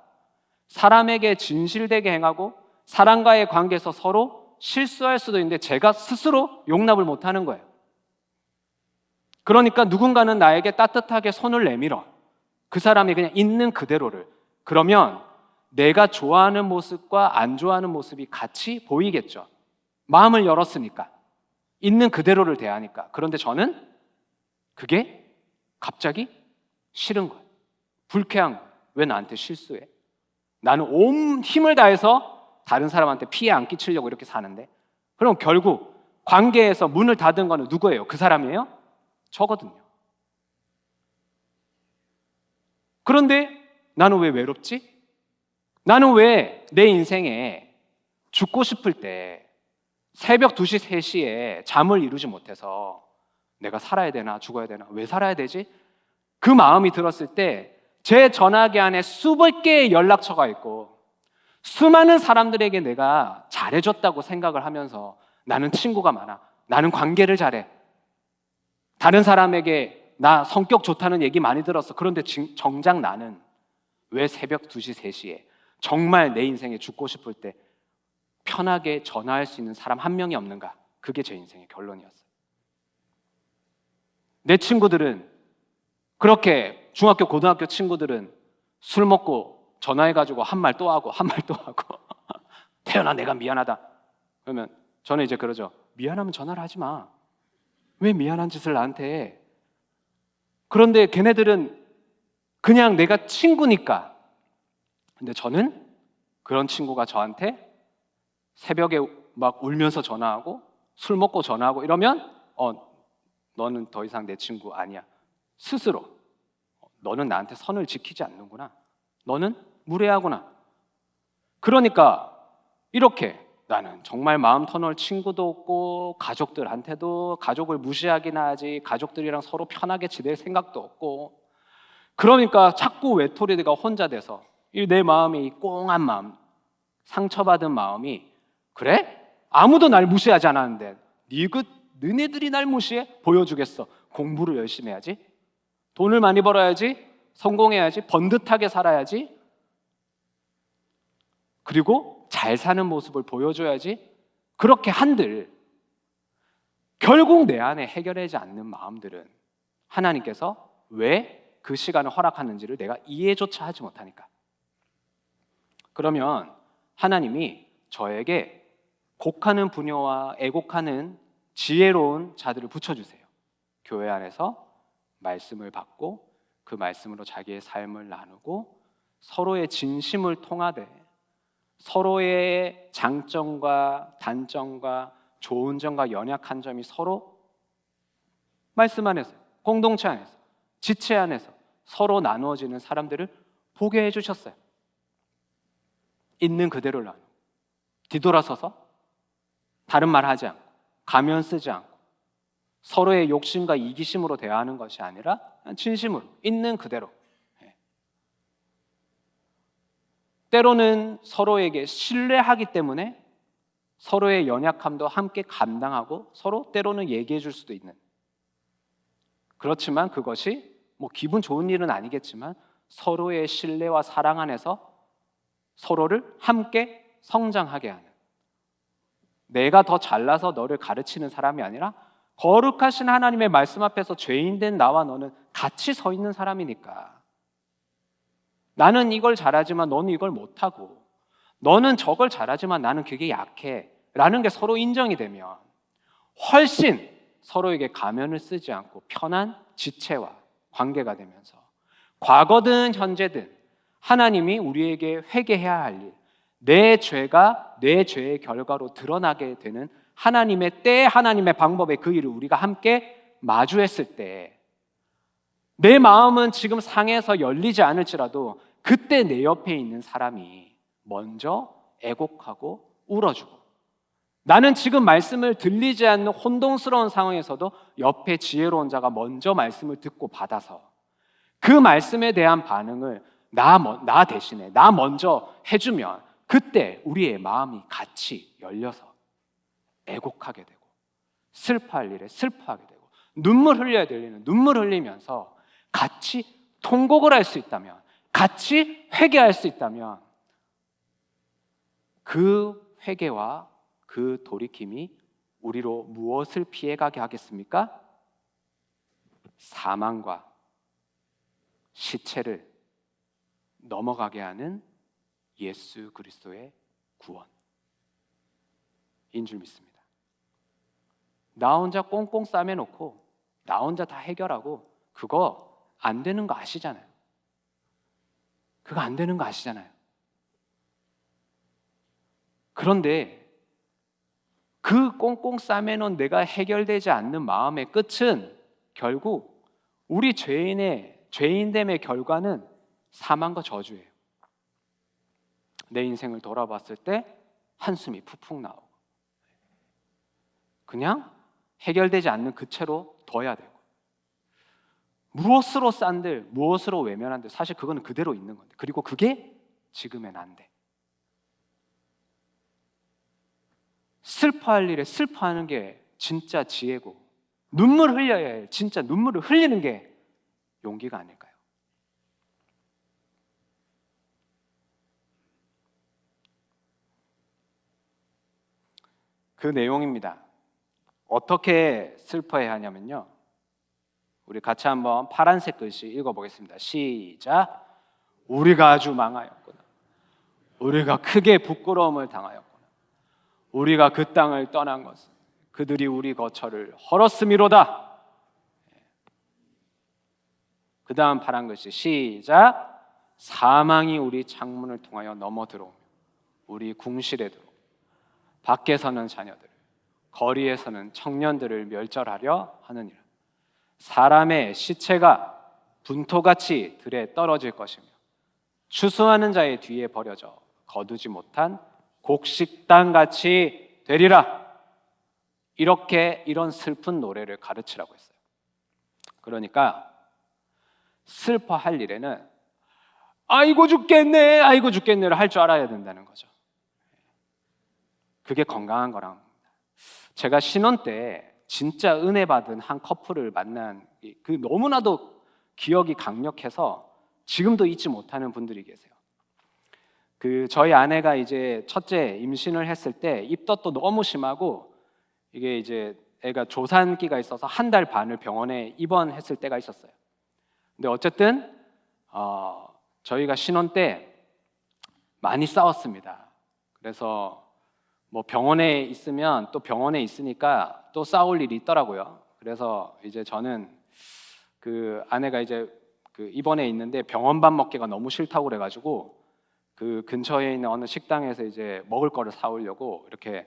사람에게 진실되게 행하고 사람과의 관계에서 서로 실수할 수도 있는데 제가 스스로 용납을 못하는 거예요. 그러니까 누군가는 나에게 따뜻하게 손을 내밀어 그 사람이 그냥 있는 그대로를 그러면 내가 좋아하는 모습과 안 좋아하는 모습이 같이 보이겠죠. 마음을 열었으니까 있는 그대로를 대하니까. 그런데 저는 그게 갑자기 싫은 거예요. 불쾌한 거예요. 왜 나한테 실수해? 나는 온 힘을 다해서 다른 사람한테 피해 안 끼치려고 이렇게 사는데 그럼 결국 관계에서 문을 닫은 거는 누구예요? 그 사람이에요? 저거든요. 그런데 나는 왜 외롭지? 나는 왜 내 인생에 죽고 싶을 때 새벽 2시, 3시에 잠을 이루지 못해서 내가 살아야 되나 죽어야 되나 왜 살아야 되지? 그 마음이 들었을 때 제 전화기 안에 수백 개의 연락처가 있고 수많은 사람들에게 내가 잘해줬다고 생각을 하면서 나는 친구가 많아. 나는 관계를 잘해. 다른 사람에게 나 성격 좋다는 얘기 많이 들었어. 그런데 정작 나는 왜 새벽 2시, 3시에 정말 내 인생에 죽고 싶을 때 편하게 전화할 수 있는 사람 한 명이 없는가? 그게 제 인생의 결론이었어요. 내 친구들은 그렇게 중학교, 고등학교 친구들은 술 먹고 전화해가지고 한 말 또 하고 한 말 또 하고 태연아 내가 미안하다. 그러면 저는 이제 그러죠. 미안하면 전화를 하지 마. 왜 미안한 짓을 나한테 해? 그런데 걔네들은 그냥 내가 친구니까. 근데 저는 그런 친구가 저한테 새벽에 막 울면서 전화하고 술 먹고 전화하고 이러면 너는 더 이상 내 친구 아니야. 스스로 너는 나한테 선을 지키지 않는구나. 너는 무례하구나. 그러니까 이렇게 나는 정말 마음 터놓을 친구도 없고 가족들한테도 가족을 무시하기나 하지 가족들이랑 서로 편하게 지낼 생각도 없고 그러니까 자꾸 외톨이가 혼자 돼서 이 내 마음이 이 꽁한 마음 상처받은 마음이 그래? 아무도 날 무시하지 않았는데 너네들이 날 무시해? 보여주겠어. 공부를 열심히 해야지. 돈을 많이 벌어야지. 성공해야지. 번듯하게 살아야지. 그리고 잘 사는 모습을 보여줘야지. 그렇게 한들 결국 내 안에 해결하지 않는 마음들은 하나님께서 왜 그 시간을 허락하는지를 내가 이해조차 하지 못하니까. 그러면 하나님이 저에게 곡하는 부녀와 애곡하는 지혜로운 자들을 붙여주세요. 교회 안에서 말씀을 받고 그 말씀으로 자기의 삶을 나누고 서로의 진심을 통하되 서로의 장점과 단점과 좋은 점과 연약한 점이 서로 말씀 안에서 공동체 안에서 지체 안에서 서로 나누어지는 사람들을 보게 해주셨어요. 있는 그대로 나누고 뒤돌아서서 다른 말 하지 않고 가면 쓰지 않고 서로의 욕심과 이기심으로 대하는 것이 아니라 진심으로 있는 그대로. 때로는 서로에게 신뢰하기 때문에 서로의 연약함도 함께 감당하고 서로 때로는 얘기해 줄 수도 있는. 그렇지만 그것이 뭐 기분 좋은 일은 아니겠지만 서로의 신뢰와 사랑 안에서 서로를 함께 성장하게 하는, 내가 더 잘나서 너를 가르치는 사람이 아니라 거룩하신 하나님의 말씀 앞에서 죄인된 나와 너는 같이 서 있는 사람이니까. 나는 이걸 잘하지만 너는 이걸 못하고, 너는 저걸 잘하지만 나는 그게 약해 라는 게 서로 인정이 되면 훨씬 서로에게 가면을 쓰지 않고 편한 지체와 관계가 되면서 과거든 현재든 하나님이 우리에게 회개해야 할 일, 내 죄가 내 죄의 결과로 드러나게 되는 하나님의 때, 하나님의 방법의 그 일을 우리가 함께 마주했을 때 내 마음은 지금 상해서 열리지 않을지라도 그때 내 옆에 있는 사람이 먼저 애곡하고 울어주고, 나는 지금 말씀을 들리지 않는 혼동스러운 상황에서도 옆에 지혜로운 자가 먼저 말씀을 듣고 받아서 그 말씀에 대한 반응을 나 대신에 나 먼저 해주면 그때 우리의 마음이 같이 열려서 애곡하게 되고 슬퍼할 일에 슬퍼하게 되고 눈물 흘려야 될 일은 눈물 흘리면서 같이 통곡을 할 수 있다면, 같이 회개할 수 있다면 그 회개와 그 돌이킴이 우리로 무엇을 피해가게 하겠습니까? 사망과 시체를 넘어가게 하는 예수 그리스도의 구원인 줄 믿습니다. 나 혼자 꽁꽁 싸매놓고 나 혼자 다 해결하고 그거 안 되는 거 아시잖아요. 그거 안 되는 거 아시잖아요. 그런데 그 꽁꽁 싸매놓은 내가 해결되지 않는 마음의 끝은 결국 우리 죄인됨의 결과는 사망과 저주예요. 내 인생을 돌아봤을 때 한숨이 푹푹 나오고 그냥 해결되지 않는 그 채로 둬야 되고, 무엇으로 싼들 무엇으로 외면한들 사실 그거는 그대로 있는 건데, 그리고 그게 지금의 난데 슬퍼할 일에 슬퍼하는 게 진짜 지혜고 눈물 흘려야 해. 진짜 눈물을 흘리는 게 용기가 아닐까요? 그 내용입니다. 어떻게 슬퍼해야 하냐면요, 우리 같이 한번 파란색 글씨 읽어보겠습니다. 시작. 우리가 아주 망하였구나. 우리가 크게 부끄러움을 당하였구나. 우리가 그 땅을 떠난 것은 그들이 우리 거처를 헐었음이로다. 그 다음 파란 글씨 시작. 사망이 우리 창문을 통하여 넘어 들어오며 우리 궁실에 들어오며 밖에서는 자녀들을 거리에서는 청년들을 멸절하려 하느니라. 사람의 시체가 분토같이 들에 떨어질 것이며 추수하는 자의 뒤에 버려져 거두지 못한 곡식당같이 되리라. 이렇게 이런 슬픈 노래를 가르치라고 했어요. 그러니까 슬퍼할 일에는 아이고 죽겠네, 아이고 죽겠네를 할 줄 알아야 된다는 거죠. 그게 건강한 거랑. 제가 신혼 때 진짜 은혜 받은 한 커플을 만난 그 너무나도 기억이 강력해서 지금도 잊지 못하는 분들이 계세요. 그 저희 아내가 이제 첫째 임신을 했을 때 입덧도 너무 심하고 이게 이제 애가 조산기가 있어서 한 달 반을 병원에 입원했을 때가 있었어요. 근데 어쨌든 저희가 신혼 때 많이 싸웠습니다. 그래서 뭐 병원에 있으면 또 병원에 있으니까 또 싸울 일이 있더라고요. 그래서 이제 저는 그 아내가 이제 그 입원해 있는데 병원 밥 먹기가 너무 싫다고 그래가지고 그 근처에 있는 어느 식당에서 이제 먹을 거를 사오려고 이렇게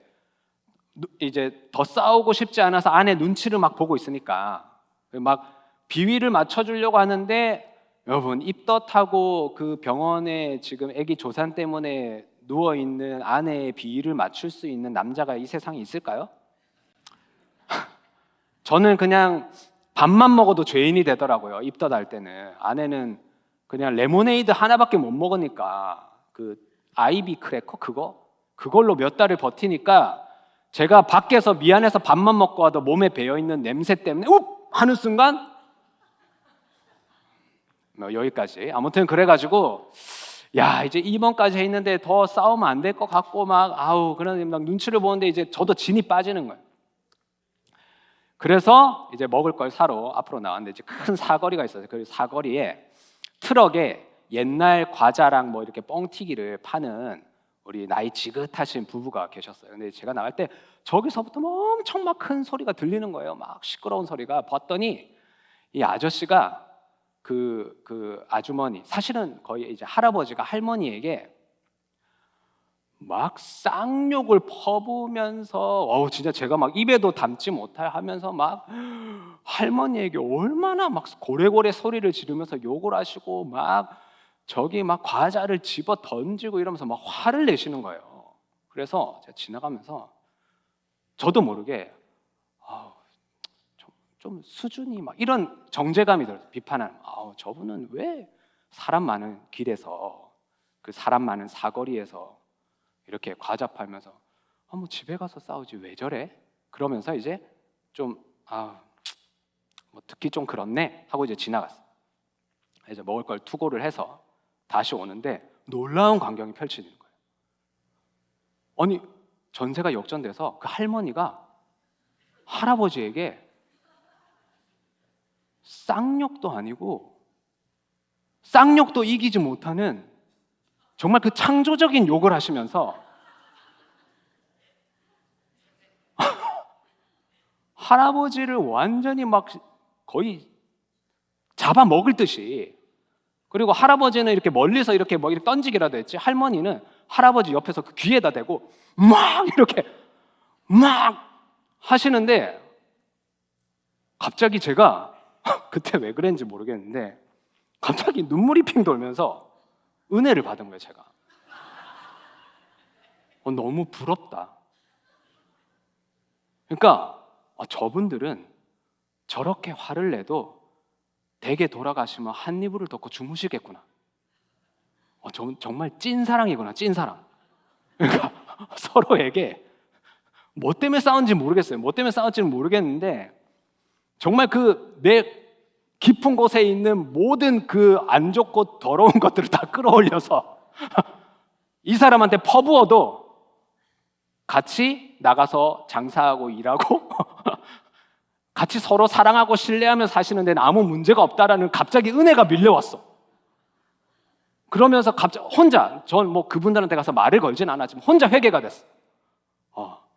이제 더 싸우고 싶지 않아서 아내 눈치를 막 보고 있으니까 막 비위를 맞춰주려고 하는데, 여러분 입덧하고 그 병원에 지금 아기 조산 때문에 누워 있는 아내의 비위를 맞출 수 있는 남자가 이 세상에 있을까요? 저는 그냥 밥만 먹어도 죄인이 되더라고요. 입덧할 때는. 아내는 그냥 레모네이드 하나밖에 못 먹으니까 그 아이비 크래커 그걸로 몇 달을 버티니까 제가 밖에서 미안해서 밥만 먹고 와도 몸에 배어있는 냄새 때문에 욱 하는 순간 여기까지. 아무튼 그래가지고 야 이제 입원까지 했는데 더 싸우면 안 될 것 같고 그런 막 눈치를 보는데 이제 저도 진이 빠지는 거예요. 그래서 이제 먹을 걸 사러 앞으로 나왔는데 이제 큰 사거리가 있어요. 그 사거리에 트럭에 옛날 과자랑 뭐 이렇게 뻥튀기를 파는 우리 나이 지긋하신 부부가 계셨어요. 근데 제가 나갈 때 저기서부터 엄청 막 큰 소리가 들리는 거예요. 막 시끄러운 소리가. 봤더니 이 아저씨가 그 아주머니, 사실은 거의 이제 할아버지가 할머니에게 막 쌍욕을 퍼부면서 진짜 제가 막 입에도 담지 못할 하면서 막 할머니에게 얼마나 막 고래고래 소리를 지르면서 욕을 하시고 막 저기 막 과자를 집어 던지고 이러면서 막 화를 내시는 거예요. 그래서 제가 지나가면서 저도 모르게 좀 수준이 막 이런 정제감이 들어요. 비판하는 저분은 왜 사람 많은 길에서 그 사람 많은 사거리에서 이렇게 과자 팔면서 뭐 집에 가서 싸우지 왜 저래? 그러면서 이제 좀 뭐 듣기 좀 그렇네 하고 이제 지나갔어요. 이제 먹을 걸 투고를 해서 다시 오는데 놀라운 광경이 펼쳐지는 거예요. 아니 전세가 역전돼서 그 할머니가 할아버지에게 쌍욕도 아니고 쌍욕도 이기지 못하는 정말 그 창조적인 욕을 하시면서 할아버지를 완전히 막 거의 잡아먹을 듯이, 그리고 할아버지는 이렇게 멀리서 이렇게 뭐 이렇게 던지기라도 했지 할머니는 할아버지 옆에서 그 귀에다 대고 막 이렇게 막 하시는데 갑자기 제가 그때 왜 그랬는지 모르겠는데 갑자기 눈물이 핑 돌면서 은혜를 받은 거예요. 제가 너무 부럽다. 그러니까 저분들은 저렇게 화를 내도 댁에 돌아가시면 한 이불을 덮고 주무시겠구나. 정말 찐사랑이구나. 찐사랑. 그러니까 서로에게 뭐 때문에 싸운지 모르겠어요. 뭐 때문에 싸웠지는 모르겠는데 정말 그 내 깊은 곳에 있는 모든 그 안 좋고 더러운 것들을 다 끌어올려서 이 사람한테 퍼부어도 같이 나가서 장사하고 일하고 같이 서로 사랑하고 신뢰하며 사시는 데는 아무 문제가 없다라는 갑자기 은혜가 밀려왔어. 그러면서 갑자기 혼자, 전 뭐 그분들한테 가서 말을 걸진 않았지만 혼자 회개가 됐어.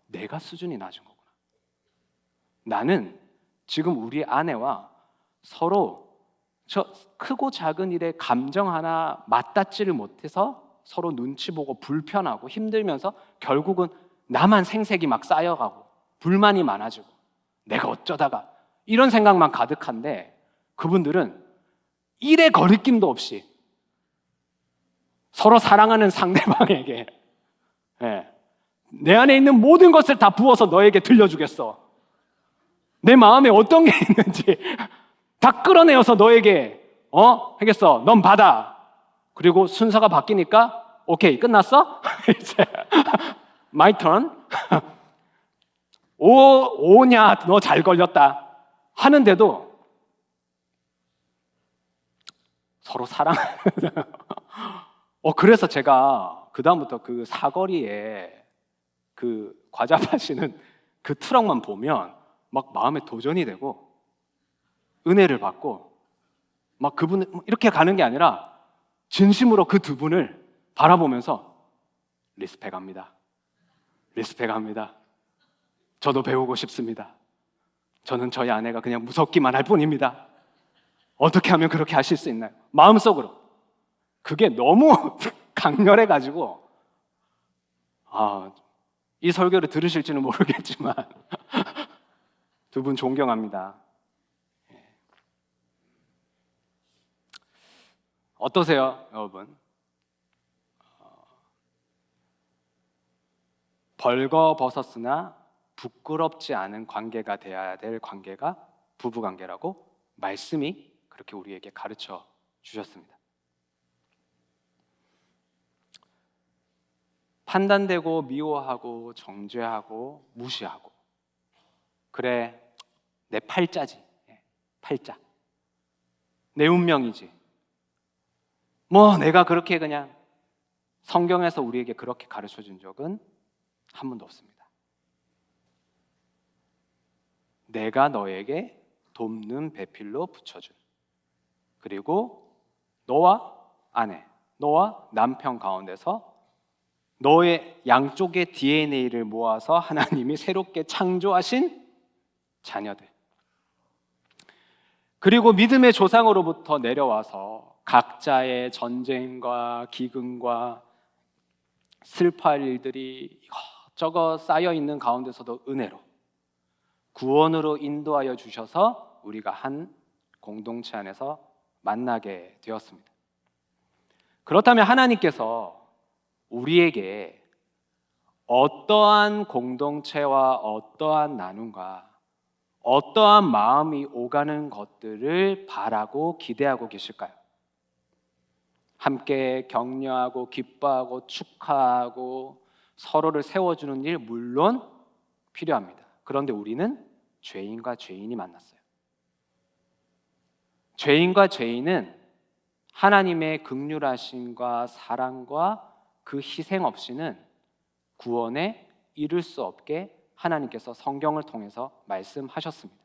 내가 수준이 낮은 거구나. 나는 지금 우리 아내와 서로 저 크고 작은 일에 감정 하나 맞닿지를 못해서 서로 눈치 보고 불편하고 힘들면서 결국은 나만 생색이 막 쌓여가고 불만이 많아지고 내가 어쩌다가 이런 생각만 가득한데, 그분들은 일의 거리낌도 없이 서로 사랑하는 상대방에게 내 안에 있는 모든 것을 다 부어서 너에게 들려주겠어, 내 마음에 어떤 게 있는지 다 끌어내어서 너에게 하겠어, 넌 받아. 그리고 순서가 바뀌니까 오케이, 끝났어? 이제 my turn. 오냐, 너 잘 걸렸다 하는데도 서로 사랑. 그래서 제가 그 다음부터 그 사거리에 그 과자 파시는 그 트럭만 보면 막 마음에 도전이 되고 은혜를 받고, 막 그분 이렇게 가는 게 아니라 진심으로 그 두 분을 바라보면서 리스펙합니다. 리스펙합니다. 저도 배우고 싶습니다. 저는 저희 아내가 그냥 무섭기만 할 뿐입니다. 어떻게 하면 그렇게 하실 수 있나요? 마음속으로. 그게 너무 강렬해가지고 이 설교를 들으실지는 모르겠지만 두 분 존경합니다. 어떠세요, 여러분? 벌거벗었으나 부끄럽지 않은 관계가 되어야 될 관계가 부부관계라고 말씀이 그렇게 우리에게 가르쳐 주셨습니다. 판단되고 미워하고 정죄하고 무시하고, 그래 내 팔자지, 팔자, 내 운명이지, 뭐 내가 그렇게 그냥, 성경에서 우리에게 그렇게 가르쳐 준 적은 한 번도 없습니다. 내가 너에게 돕는 배필로 붙여준, 그리고 너와 아내, 너와 남편 가운데서 너의 양쪽의 DNA를 모아서 하나님이 새롭게 창조하신 자녀들, 그리고 믿음의 조상으로부터 내려와서 각자의 전쟁과 기근과 슬퍼할 일들이 이것저것 쌓여있는 가운데서도 은혜로 구원으로 인도하여 주셔서 우리가 한 공동체 안에서 만나게 되었습니다. 그렇다면 하나님께서 우리에게 어떠한 공동체와 어떠한 나눔과 어떠한 마음이 오가는 것들을 바라고 기대하고 계실까요? 함께 격려하고 기뻐하고 축하하고 서로를 세워주는 일 물론 필요합니다. 그런데 우리는 죄인과 죄인이 만났어요. 죄인과 죄인은 하나님의 긍휼하심과 사랑과 그 희생 없이는 구원에 이룰 수 없게 하나님께서 성경을 통해서 말씀하셨습니다.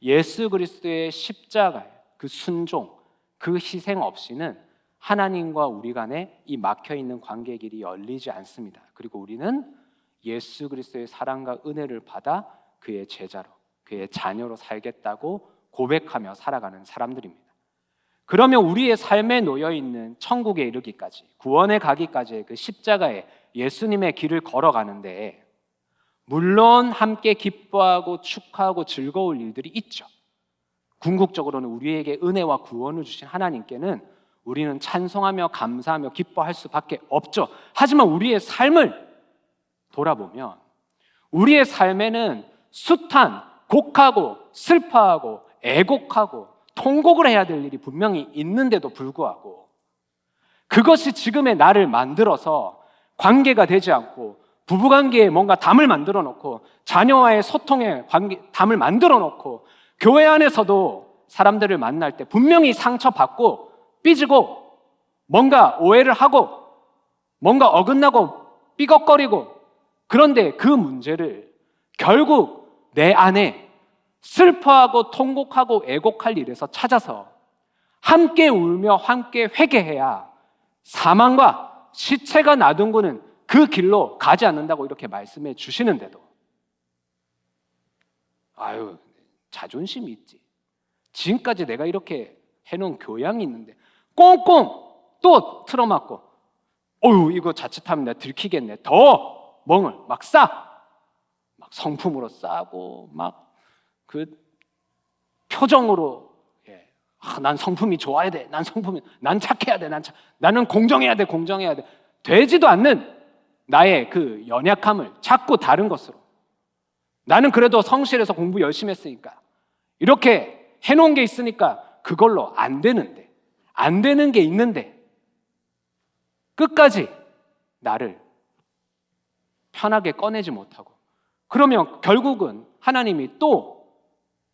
예수 그리스도의 십자가의 그 순종, 그 희생 없이는 하나님과 우리 간에 이 막혀있는 관계의 길이 열리지 않습니다. 그리고 우리는 예수 그리스도의 사랑과 은혜를 받아 그의 제자로, 그의 자녀로 살겠다고 고백하며 살아가는 사람들입니다. 그러면 우리의 삶에 놓여있는 천국에 이르기까지, 구원에 가기까지의 그 십자가의 예수님의 길을 걸어가는데 물론 함께 기뻐하고 축하하고 즐거울 일들이 있죠. 궁극적으로는 우리에게 은혜와 구원을 주신 하나님께는 우리는 찬송하며 감사하며 기뻐할 수밖에 없죠. 하지만 우리의 삶을 돌아보면 우리의 삶에는 숱한 곡하고 슬퍼하고 애곡하고 통곡을 해야 될 일이 분명히 있는데도 불구하고 그것이 지금의 나를 만들어서 관계가 되지 않고 부부관계에 뭔가 담을 만들어 놓고 자녀와의 소통에 담을 만들어 놓고 교회 안에서도 사람들을 만날 때 분명히 상처받고 삐지고 뭔가 오해를 하고 뭔가 어긋나고 삐걱거리고, 그런데 그 문제를 결국 내 안에 슬퍼하고 통곡하고 애곡할 일에서 찾아서 함께 울며 함께 회개해야 사망과 시체가 나둔구는 그 길로 가지 않는다고 이렇게 말씀해 주시는데도 아유, 자존심이 있지. 지금까지 내가 이렇게 해놓은 교양이 있는데 꽁꽁 또 틀어맞고, 어유 이거 자칫하면 내가 들키겠네. 더 멍을 막 싸. 막 성품으로 싸고 막 그 표정으로, 난 성품이 좋아야 돼. 난 착해야 돼. 나는 공정해야 돼. 공정해야 돼. 되지도 않는 나의 그 연약함을 자꾸 다른 것으로, 나는 그래도 성실해서 공부 열심히 했으니까, 이렇게 해놓은 게 있으니까 그걸로 안 되는데, 안 되는 게 있는데 끝까지 나를 편하게 꺼내지 못하고, 그러면 결국은 하나님이 또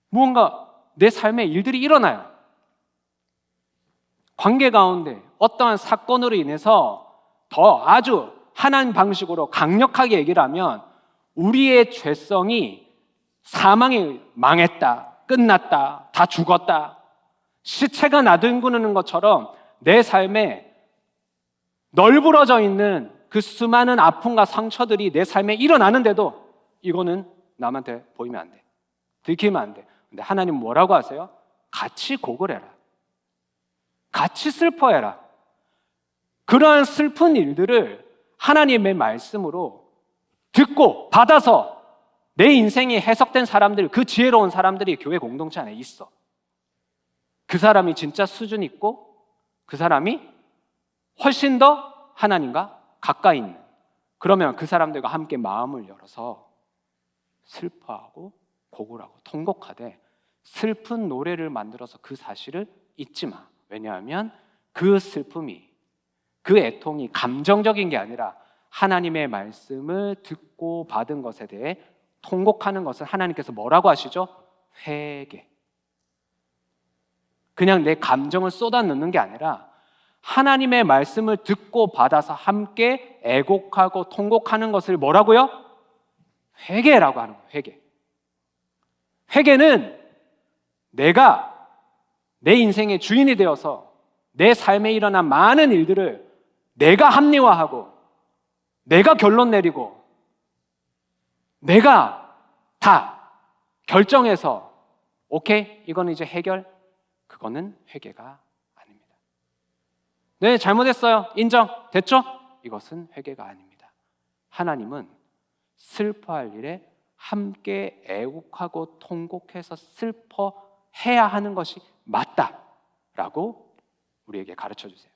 무언가 내 삶의 일들이 일어나요. 관계 가운데 어떠한 사건으로 인해서 더 아주 하나님 방식으로 강력하게 얘기를 하면, 우리의 죄성이 사망에 망했다, 끝났다, 다 죽었다, 시체가 나뒹구는 것처럼 내 삶에 널브러져 있는 그 수많은 아픔과 상처들이 내 삶에 일어나는데도 이거는 남한테 보이면 안 돼, 들키면 안 돼. 근데 하나님 뭐라고 하세요? 같이 고글해라, 같이 슬퍼해라. 그러한 슬픈 일들을 하나님의 말씀으로 듣고 받아서 내 인생이 해석된 사람들, 그 지혜로운 사람들이 교회 공동체 안에 있어. 그 사람이 진짜 수준 있고, 그 사람이 훨씬 더 하나님과 가까이 있는, 그러면 그 사람들과 함께 마음을 열어서 슬퍼하고 고글하고 통곡하되 슬픈 노래를 만들어서 그 사실을 잊지 마. 왜냐하면 그 슬픔이, 그 애통이 감정적인 게 아니라 하나님의 말씀을 듣고 받은 것에 대해 통곡하는 것은 하나님께서 뭐라고 하시죠? 회개. 그냥 내 감정을 쏟아넣는 게 아니라 하나님의 말씀을 듣고 받아서 함께 애곡하고 통곡하는 것을 뭐라고요? 회개라고 하는 거예요. 회개. 회개는 내가 내 인생의 주인이 되어서 내 삶에 일어난 많은 일들을 내가 합리화하고, 내가 결론 내리고, 내가 다 결정해서 오케이, 이건 이제 해결, 그거는 회개가 아닙니다. 네, 잘못했어요, 인정, 됐죠? 이것은 회개가 아닙니다. 하나님은 슬퍼할 일에 함께 애곡하고 통곡해서 슬퍼해야 하는 것이 맞다라고 우리에게 가르쳐 주세요.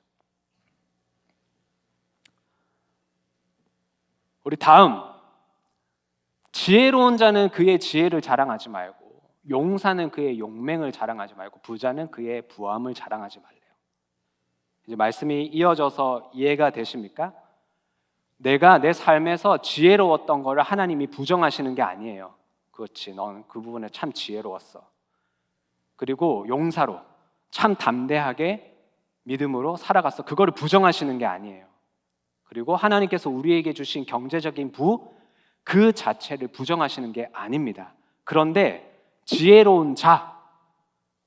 우리 다음, 지혜로운 자는 그의 지혜를 자랑하지 말고, 용사는 그의 용맹을 자랑하지 말고, 부자는 그의 부함을 자랑하지 말래요. 이제 말씀이 이어져서 이해가 되십니까? 내가 내 삶에서 지혜로웠던 거를 하나님이 부정하시는 게 아니에요. 그렇지, 넌 그 부분에 참 지혜로웠어. 그리고 용사로 참 담대하게 믿음으로 살아갔어. 그거를 부정하시는 게 아니에요. 그리고 하나님께서 우리에게 주신 경제적인 부, 그 자체를 부정하시는 게 아닙니다. 그런데 지혜로운 자,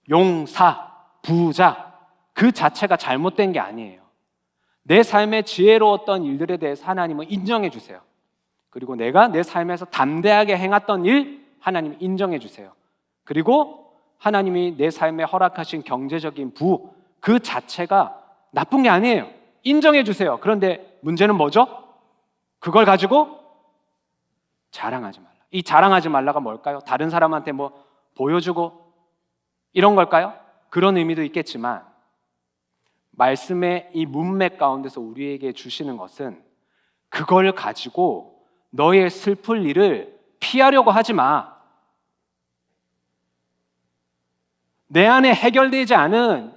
용사, 부자, 그 자체가 잘못된 게 아니에요. 내 삶에 지혜로웠던 일들에 대해서 하나님은 인정해 주세요. 그리고 내가 내 삶에서 담대하게 행했던 일, 하나님 인정해 주세요. 그리고 하나님이 내 삶에 허락하신 경제적인 부, 그 자체가 나쁜 게 아니에요. 인정해 주세요. 그런데 문제는 뭐죠? 그걸 가지고 자랑하지 말라. 이 자랑하지 말라가 뭘까요? 다른 사람한테 뭐 보여주고 이런 걸까요? 그런 의미도 있겠지만, 말씀의 이 문맥 가운데서 우리에게 주시는 것은 그걸 가지고 너의 슬플 일을 피하려고 하지 마. 내 안에 해결되지 않은,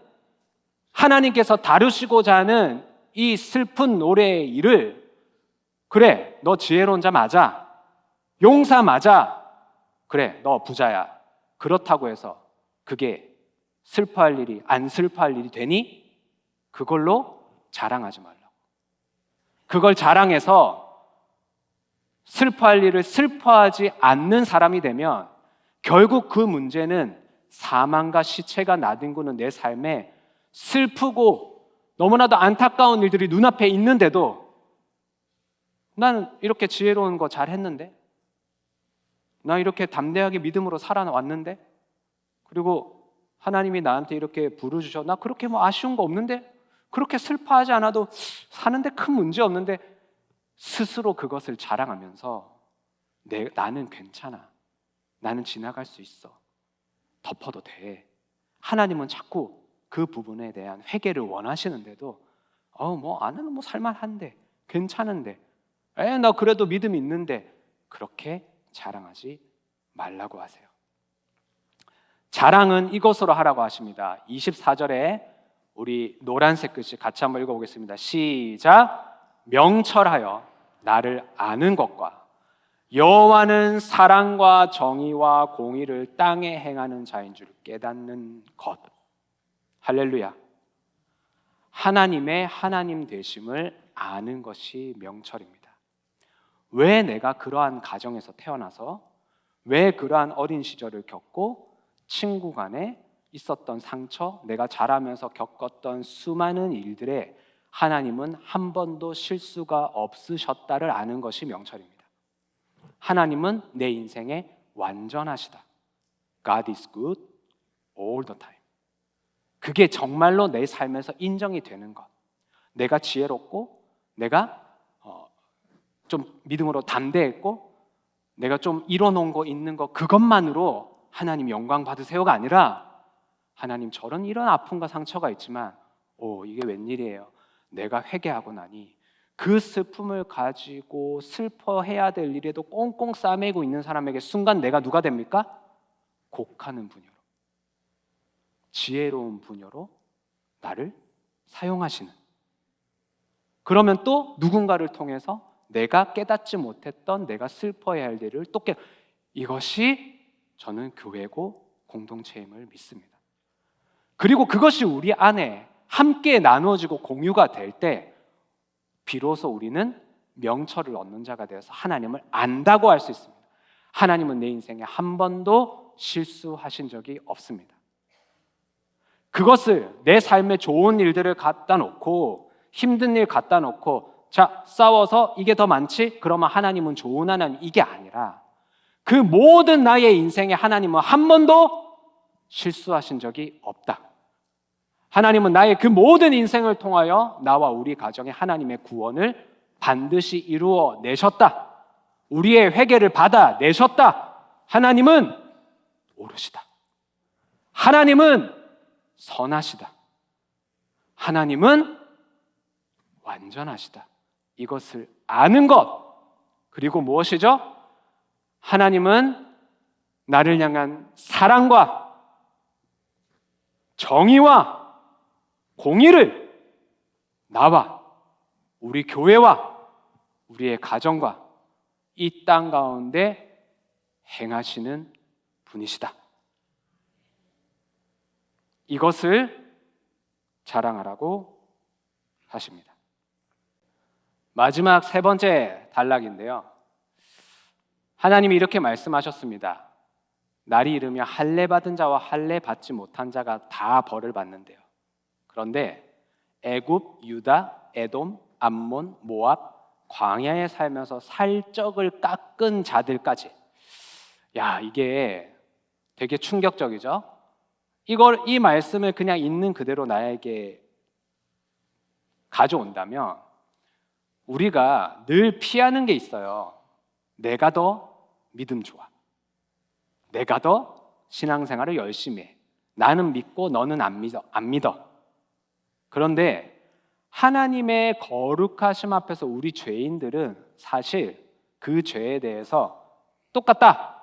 하나님께서 다루시고자 하는 이 슬픈 노래의 일을, 그래, 너 지혜로운 자 맞아, 용사 맞아, 그래, 너 부자야, 그렇다고 해서 그게 슬퍼할 일이, 안 슬퍼할 일이 되니? 그걸로 자랑하지 말라고. 그걸 자랑해서 슬퍼할 일을 슬퍼하지 않는 사람이 되면 결국 그 문제는 사망과 시체가 나뒹구는 내 삶에 슬프고 너무나도 안타까운 일들이 눈앞에 있는데도 나는 이렇게 지혜로운 거 잘했는데, 나 이렇게 담대하게 믿음으로 살아왔는데, 그리고 하나님이 나한테 이렇게 부르주셔. 나 그렇게 뭐 아쉬운 거 없는데, 그렇게 슬퍼하지 않아도 사는데 큰 문제 없는데, 스스로 그것을 자랑하면서 나는 괜찮아, 나는 지나갈 수 있어, 덮어도 돼. 하나님은 자꾸 그 부분에 대한 회개를 원하시는데도 나는 뭐 살만한데, 괜찮은데, 나 그래도 믿음이 있는데, 그렇게 자랑하지 말라고 하세요. 자랑은 이것으로 하라고 하십니다. 24절에 우리 노란색 글씨 같이 한번 읽어보겠습니다. 시작. 명철하여 나를 아는 것과 여호와는 사랑과 정의와 공의를 땅에 행하는 자인 줄 깨닫는 것. 할렐루야. 하나님의 하나님 되심을 아는 것이 명철입니다. 왜 내가 그러한 가정에서 태어나서, 왜 그러한 어린 시절을 겪고 친구 간에 있었던 상처, 내가 자라면서 겪었던 수많은 일들에 하나님은 한 번도 실수가 없으셨다를 아는 것이 명철입니다. 하나님은 내 인생에 완전하시다. God is good all the time. 그게 정말로 내 삶에서 인정이 되는 것. 내가 지혜롭고, 내가 좀 믿음으로 담대했고, 내가 좀 이뤄놓은 거 있는 거, 그것만으로 하나님 영광 받으세요가 아니라, 하나님 저런 이런 아픔과 상처가 있지만 이게 웬일이에요. 내가 회개하고 나니 그 슬픔을 가지고 슬퍼해야 될 일에도 꽁꽁 싸매고 있는 사람에게 순간 내가 누가 됩니까? 곡하는 부녀로, 지혜로운 부녀로 나를 사용하시는. 그러면 또 누군가를 통해서 내가 깨닫지 못했던, 내가 슬퍼해야 할 일을 또 이것이 저는 교회고 공동체임을 믿습니다. 그리고 그것이 우리 안에 함께 나누어지고 공유가 될 때 비로소 우리는 명철을 얻는 자가 되어서 하나님을 안다고 할 수 있습니다. 하나님은 내 인생에 한 번도 실수하신 적이 없습니다. 그것을 내 삶에 좋은 일들을 갖다 놓고, 힘든 일 갖다 놓고, 자, 싸워서 이게 더 많지? 그러면 하나님은 좋은 하나님, 이게 아니라 그 모든 나의 인생에 하나님은 한 번도 실수하신 적이 없다. 하나님은 나의 그 모든 인생을 통하여 나와 우리 가정에 하나님의 구원을 반드시 이루어 내셨다. 우리의 회개를 받아 내셨다. 하나님은 옳으시다. 하나님은 선하시다. 하나님은 완전하시다. 이것을 아는 것. 그리고 무엇이죠? 하나님은 나를 향한 사랑과 정의와 공의를 나와 우리 교회와 우리의 가정과 이 땅 가운데 행하시는 분이시다. 이것을 자랑하라고 하십니다. 마지막 세 번째 단락인데요. 하나님이 이렇게 말씀하셨습니다. 날이 이르면 할례 받은 자와 할례 받지 못한 자가 다 벌을 받는데요. 그런데 애굽, 유다, 에돔, 암몬, 모압, 광야에 살면서 살적을 깎은 자들까지. 이게 되게 충격적이죠? 이 말씀을 그냥 있는 그대로 나에게 가져온다면 우리가 늘 피하는 게 있어요. 내가 더 믿음 좋아. 내가 더 신앙생활을 열심히 해. 나는 믿고 너는 안 믿어. 그런데 하나님의 거룩하심 앞에서 우리 죄인들은 사실 그 죄에 대해서 똑같다.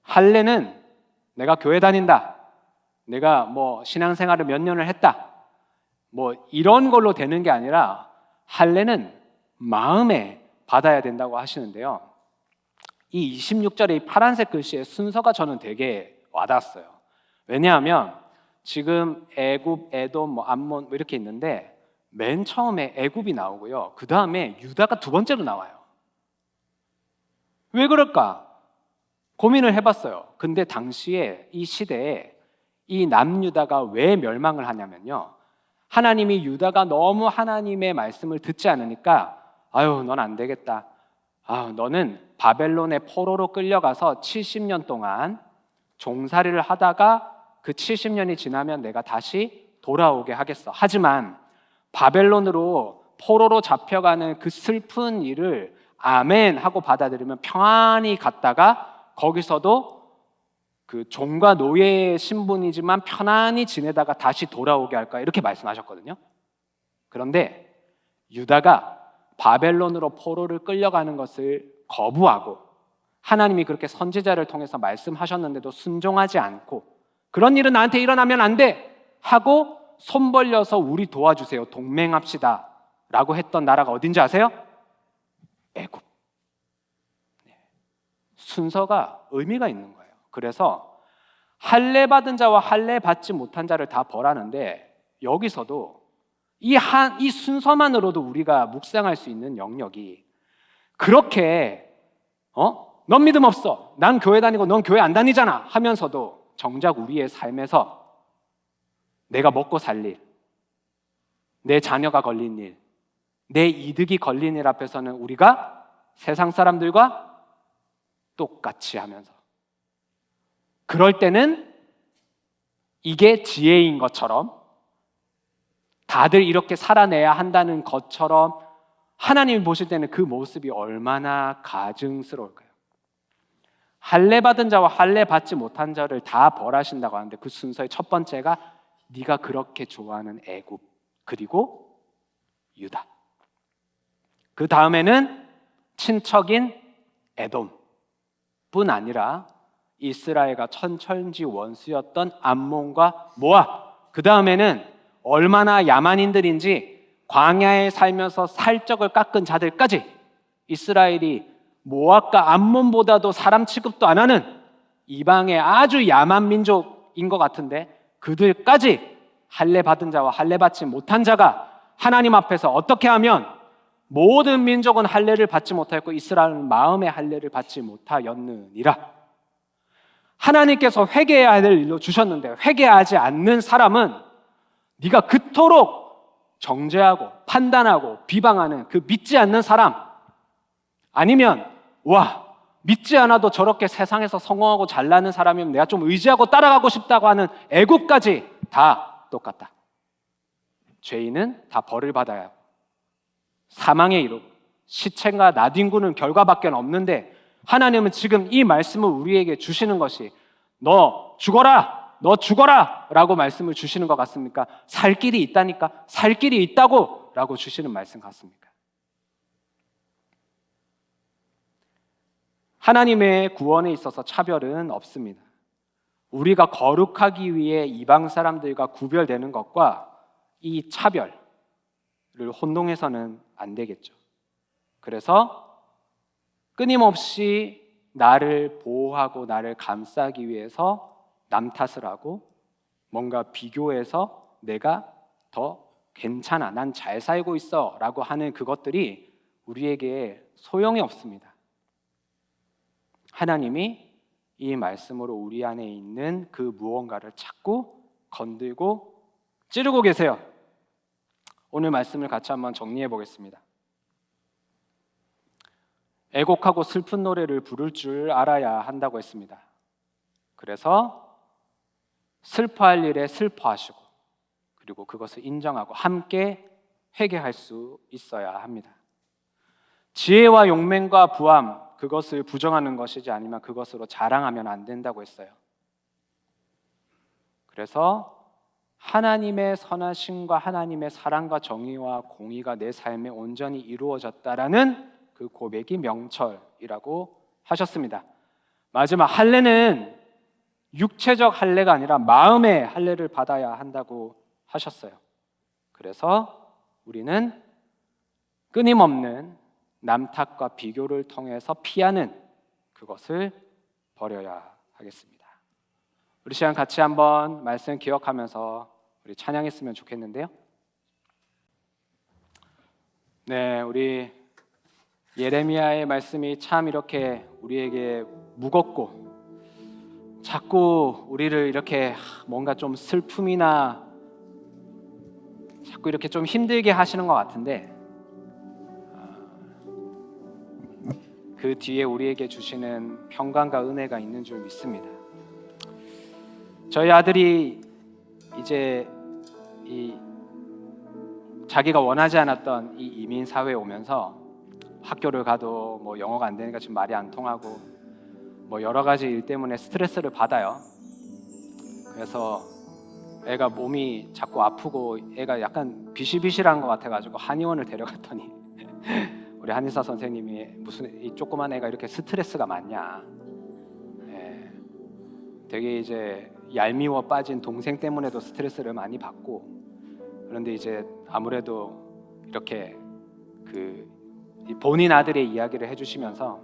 할례는 내가 교회 다닌다. 내가 뭐 신앙생활을 몇 년을 했다. 뭐 이런 걸로 되는 게 아니라 할례는 마음에 받아야 된다고 하시는데요. 이 26절의 이 파란색 글씨의 순서가 저는 되게 와닿았어요. 왜냐하면 지금 애굽, 에돔, 암몬 이렇게 있는데 맨 처음에 애굽이 나오고요. 그 다음에 유다가 두 번째로 나와요. 왜 그럴까? 고민을 해봤어요. 근데 당시에 이 시대에 이 남유다가 왜 멸망을 하냐면요. 하나님이 유다가 너무 하나님의 말씀을 듣지 않으니까 넌 안 되겠다. 너는 바벨론의 포로로 끌려가서 70년 동안 종살이를 하다가 그 70년이 지나면 내가 다시 돌아오게 하겠어. 하지만 바벨론으로 포로로 잡혀가는 그 슬픈 일을 아멘 하고 받아들이면 평안히 갔다가 거기서도 그 종과 노예의 신분이지만 편안히 지내다가 다시 돌아오게 할까 이렇게 말씀하셨거든요. 그런데 유다가 바벨론으로 포로를 끌려가는 것을 거부하고 하나님이 그렇게 선지자를 통해서 말씀하셨는데도 순종하지 않고 그런 일은 나한테 일어나면 안 돼 하고 손 벌려서 우리 도와주세요, 동맹합시다 라고 했던 나라가 어딘지 아세요? 애굽. 순서가 의미가 있는 거예요. 그래서 할례 받은 자와 할례 받지 못한 자를 다 벌하는데 여기서도 이 순서만으로도 우리가 묵상할 수 있는 영역이 그렇게 넌 믿음 없어, 난 교회 다니고 넌 교회 안 다니잖아 하면서도 정작 우리의 삶에서 내가 먹고 살 일, 내 자녀가 걸린 일, 내 이득이 걸린 일 앞에서는 우리가 세상 사람들과 똑같이 하면서 그럴 때는 이게 지혜인 것처럼 다들 이렇게 살아내야 한다는 것처럼 하나님이 보실 때는 그 모습이 얼마나 가증스러울까요? 할례 받은 자와 할례 받지 못한 자를 다 벌하신다고 하는데 그 순서의 첫 번째가 네가 그렇게 좋아하는 애굽 그리고 유다, 그 다음에는 친척인 에돔뿐 아니라 이스라엘과 천천지 원수였던 암몬과 모압, 그 다음에는 얼마나 야만인들인지 광야에 살면서 살적을 깎은 자들까지 이스라엘이 모압과 암몬보다도 사람 취급도 안 하는 이방의 아주 야만 민족인 것 같은데 그들까지 할례 받은 자와 할례 받지 못한 자가 하나님 앞에서 어떻게 하면 모든 민족은 할례를 받지 못하였고 이스라엘은 마음의 할례를 받지 못하였느니라. 하나님께서 회개해야 할 일로 주셨는데 회개하지 않는 사람은 네가 그토록 정죄하고 판단하고 비방하는 그 믿지 않는 사람, 아니면 와 믿지 않아도 저렇게 세상에서 성공하고 잘나는 사람이면 내가 좀 의지하고 따라가고 싶다고 하는 애국까지 다 똑같다. 죄인은 다 벌을 받아야 하고 사망에 이르고 시체가 나뒹구는 결과밖에 없는데 하나님은 지금 이 말씀을 우리에게 주시는 것이 너 죽어라, 너 죽어라 라고 말씀을 주시는 것 같습니까? 살 길이 있다니까, 살 길이 있다고 라고 주시는 말씀 같습니까? 하나님의 구원에 있어서 차별은 없습니다. 우리가 거룩하기 위해 이방 사람들과 구별되는 것과 이 차별을 혼동해서는 안 되겠죠. 그래서 끊임없이 나를 보호하고 나를 감싸기 위해서 남 탓을 하고 뭔가 비교해서 내가 더 괜찮아, 난 잘 살고 있어 라고 하는 그것들이 우리에게 소용이 없습니다. 하나님이 이 말씀으로 우리 안에 있는 그 무언가를 자꾸 건들고 찌르고 계세요. 오늘 말씀을 같이 한번 정리해 보겠습니다. 애곡하고 슬픈 노래를 부를 줄 알아야 한다고 했습니다. 그래서 슬퍼할 일에 슬퍼하시고 그리고 그것을 인정하고 함께 회개할 수 있어야 합니다. 지혜와 용맹과 부함, 그것을 부정하는 것이지 아니면 그것으로 자랑하면 안 된다고 했어요. 그래서 하나님의 선하심과 하나님의 사랑과 정의와 공의가 내 삶에 온전히 이루어졌다라는 그 고백이 명철이라고 하셨습니다. 마지막 할례는 육체적 할례가 아니라 마음의 할례를 받아야 한다고 하셨어요. 그래서 우리는 끊임없는 남 탓과 비교를 통해서 피하는 그것을 버려야 하겠습니다. 우리 시간 같이 한번 말씀 기억하면서 우리 찬양했으면 좋겠는데요. 네, 우리 예레미야의 말씀이 참 이렇게 우리에게 무겁고 자꾸 우리를 이렇게 뭔가 좀 슬픔이나 자꾸 이렇게 좀 힘들게 하시는 것 같은데 그 뒤에 우리에게 주시는 평강과 은혜가 있는 줄 믿습니다. 저희 아들이 이제 자기가 원하지 않았던 이 이민 사회에 오면서 학교를 가도 뭐 영어가 안 되니까 지금 말이 안 통하고 뭐 여러 가지 일 때문에 스트레스를 받아요. 그래서 애가 몸이 자꾸 아프고 애가 약간 비실비실한 것 같아가지고 한의원을 데려갔더니 우리 한의사 선생님이 무슨 이 조그만 애가 이렇게 스트레스가 많냐, 되게 이제 얄미워 빠진 동생 때문에도 스트레스를 많이 받고, 그런데 이제 아무래도 이렇게 본인 아들의 이야기를 해주시면서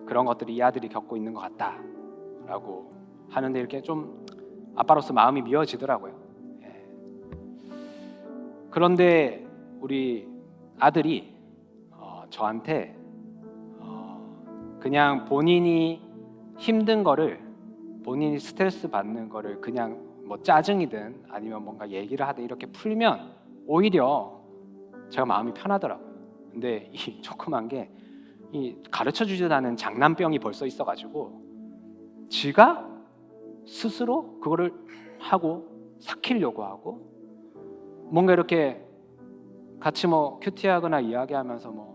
그런 것들이 이 아들이 겪고 있는 것 같다라고 하는데 이렇게 좀 아빠로서 마음이 미어지더라고요. 그런데 우리 아들이 저한테 그냥 본인이 힘든 거를, 본인이 스트레스 받는 거를 그냥 뭐 짜증이든 아니면 뭔가 얘기를 하든 이렇게 풀면 오히려 제가 마음이 편하더라고요. 근데 이 조그만 게 이 가르쳐 주지도 않은 장난병이 벌써 있어가지고 지가 스스로 그거를 하고 삭히려고 하고, 뭔가 이렇게 같이 뭐 큐티하거나 이야기하면서 뭐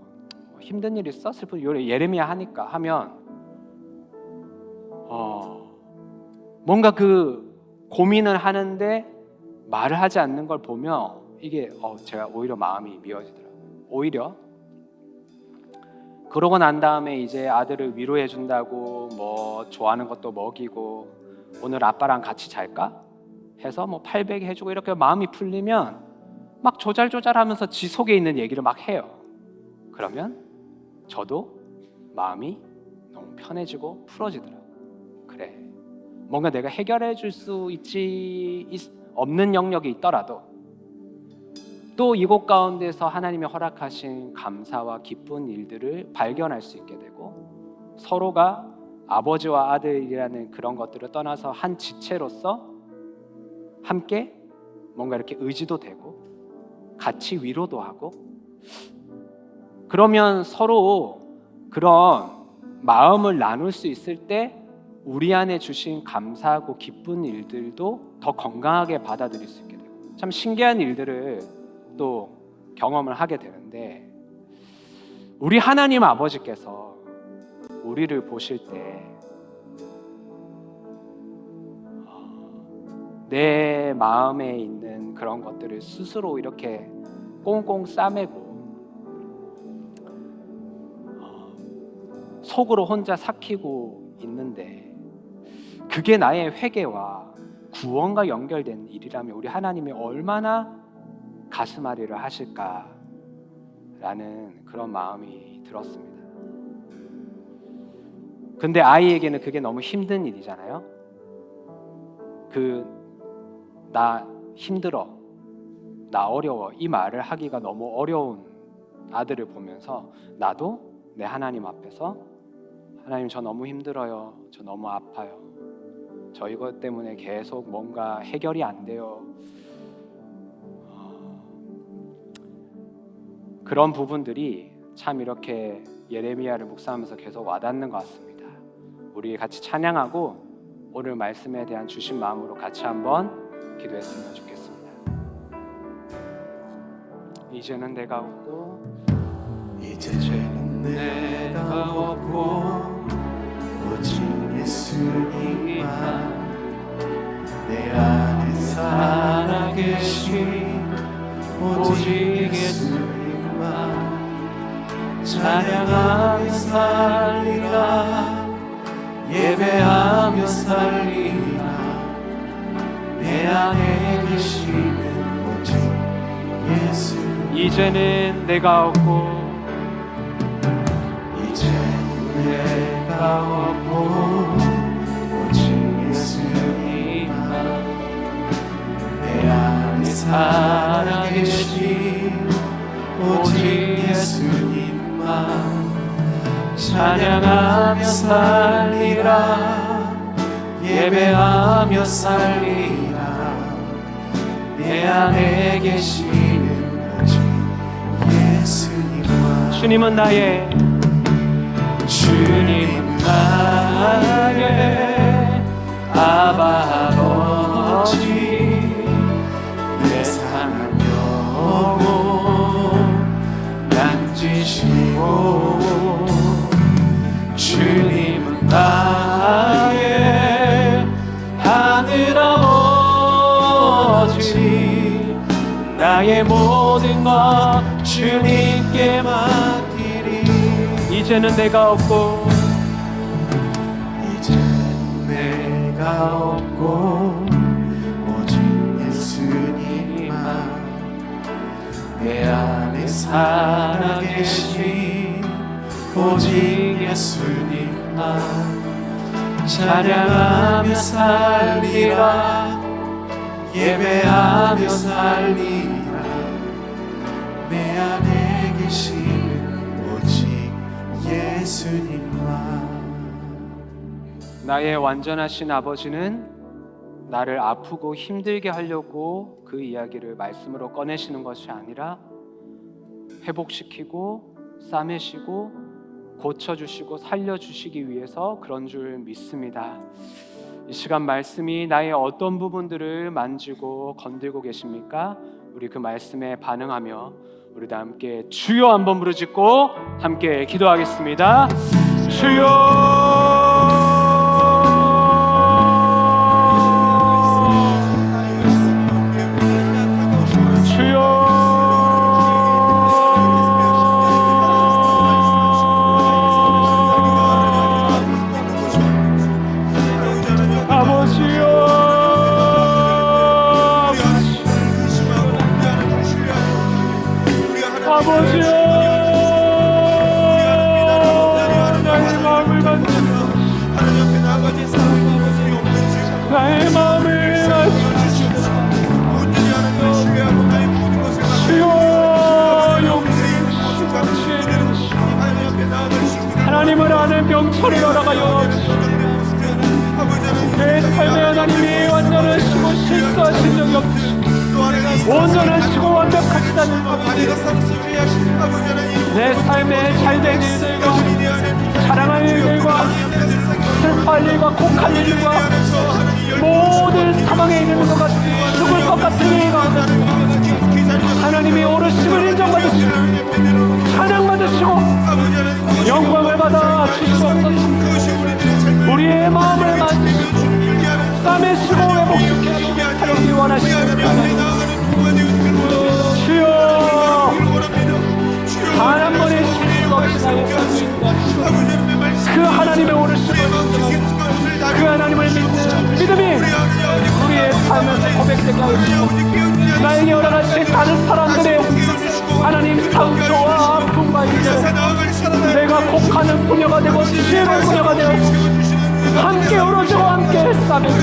힘든 일 있어? 슬픈 예레미야 하니까 하면 뭔가 그 고민을 하는데 말을 하지 않는 걸 보면 이게 제가 오히려 마음이 미어지더라고요. 오히려 그러고 난 다음에 이제 아들을 위로해 준다고 뭐 좋아하는 것도 먹이고 오늘 아빠랑 같이 잘까? 해서 뭐 800 해주고 이렇게 마음이 풀리면 막 조잘조잘하면서 지 속에 있는 얘기를 막 해요. 그러면 저도 마음이 너무 편해지고 풀어지더라고요. 그래, 뭔가 내가 해결해 줄 수 없는 영역이 있더라도 또 이곳 가운데서 하나님이 허락하신 감사와 기쁜 일들을 발견할 수 있게 되고, 서로가 아버지와 아들이라는 그런 것들을 떠나서 한 지체로서 함께 뭔가 이렇게 의지도 되고 같이 위로도 하고, 그러면 서로 그런 마음을 나눌 수 있을 때 우리 안에 주신 감사하고 기쁜 일들도 더 건강하게 받아들일 수 있게 되고 참 신기한 일들을 또 경험을 하게 되는데, 우리 하나님 아버지께서 우리를 보실 때 내 마음에 있는 그런 것들을 스스로 이렇게 꽁꽁 싸매고 속으로 혼자 삭히고 있는데, 그게 나의 회개와 구원과 연결된 일이라면 우리 하나님이 얼마나 가슴앓이를 하실까라는 그런 마음이 들었습니다. 근데 아이에게는 그게 너무 힘든 일이잖아요. 나 힘들어, 나 어려워, 이 말을 하기가 너무 어려운 아들을 보면서 나도 내 하나님 앞에서 하나님, 저 너무 힘들어요, 저 너무 아파요, 저 이것 때문에 계속 뭔가 해결이 안 돼요. 그런 부분들이 참 이렇게 예레미야를 묵상하면서 계속 와닿는 것 같습니다. 우리 같이 찬양하고 오늘 말씀에 대한 주신 마음으로 같이 한번 기도했으면 좋겠습니다. 이제는 내가 없고, 이제는 내가 없고 오직 예수님만 내 안에 살아계신 오직 예수님만 찬양하며 살리라, 예배하며 살리라. 내 안에 계시는 오직 예수. 이제는 내가 없고, 이제는 내가 없고 오직 예수님만 내 안에 살아계신 오직 예수님만 찬양하며 살리라, 예배하며 살리라. 내 안에 계시는 오직 예수님만. 주님은 나의 주님은 나의 아바 아버지, 내 상한 영혼 만지시고, 주님은 나의 하늘 아버지, 나의 모든 것 주님께 맡기리. 이제는 내가 없고, 이제는 내가 없고 오직 예수님만 내 안에 살아계신 오직 예수님만 찬양하며 살리라, 예배하며 살리라. 내 안에 계시는 오직 예수님만. 나의 완전하신 아버지는 나를 아프고 힘들게 하려고 그 이야기를 말씀으로 꺼내시는 것이 아니라 회복시키고 싸매시고 고쳐주시고 살려주시기 위해서 그런 줄 믿습니다. 이 시간 말씀이 나의 어떤 부분들을 만지고 건들고 계십니까? 우리 그 말씀에 반응하며 우리 다 함께 주여 한번 부르짖고 함께 기도하겠습니다. 주여! 나의 마음을 만지시고 주여 용서주시고 하나님을 아는 명철을 허락하여 내 삶의 하나님이 완전하시고 실수하신 적이 없으시고 온전하시고 완벽하시다는 것, 내 삶의 잘된 일들과 자랑할 일들과 슬퍼할 일과 곡할 일과 모든 사망에 이르는 것 같은 죽을 것 같은 일과 하나님이 오르심을 인정받으시고 찬양받으시고 영광을 받아 주시옵소서. 우리의 마음을 만지시고 싸매시고 회복시키시고 사용이 원하시옵소서. 주여 단 한 번의 실수가 없이 나의 삶을 인도하시고 그 하나님의 오르심을 그 하나님을 믿는 믿음이 우리의 삶에서 고백되게 하여 주시고 나에게 허락하신 다른 사람들의 하나님 상처와 아픔과 이제 내가 곡하는 부녀가 되고 지혜로운 부녀가 되었고 함께 울어주고 함께 싸매고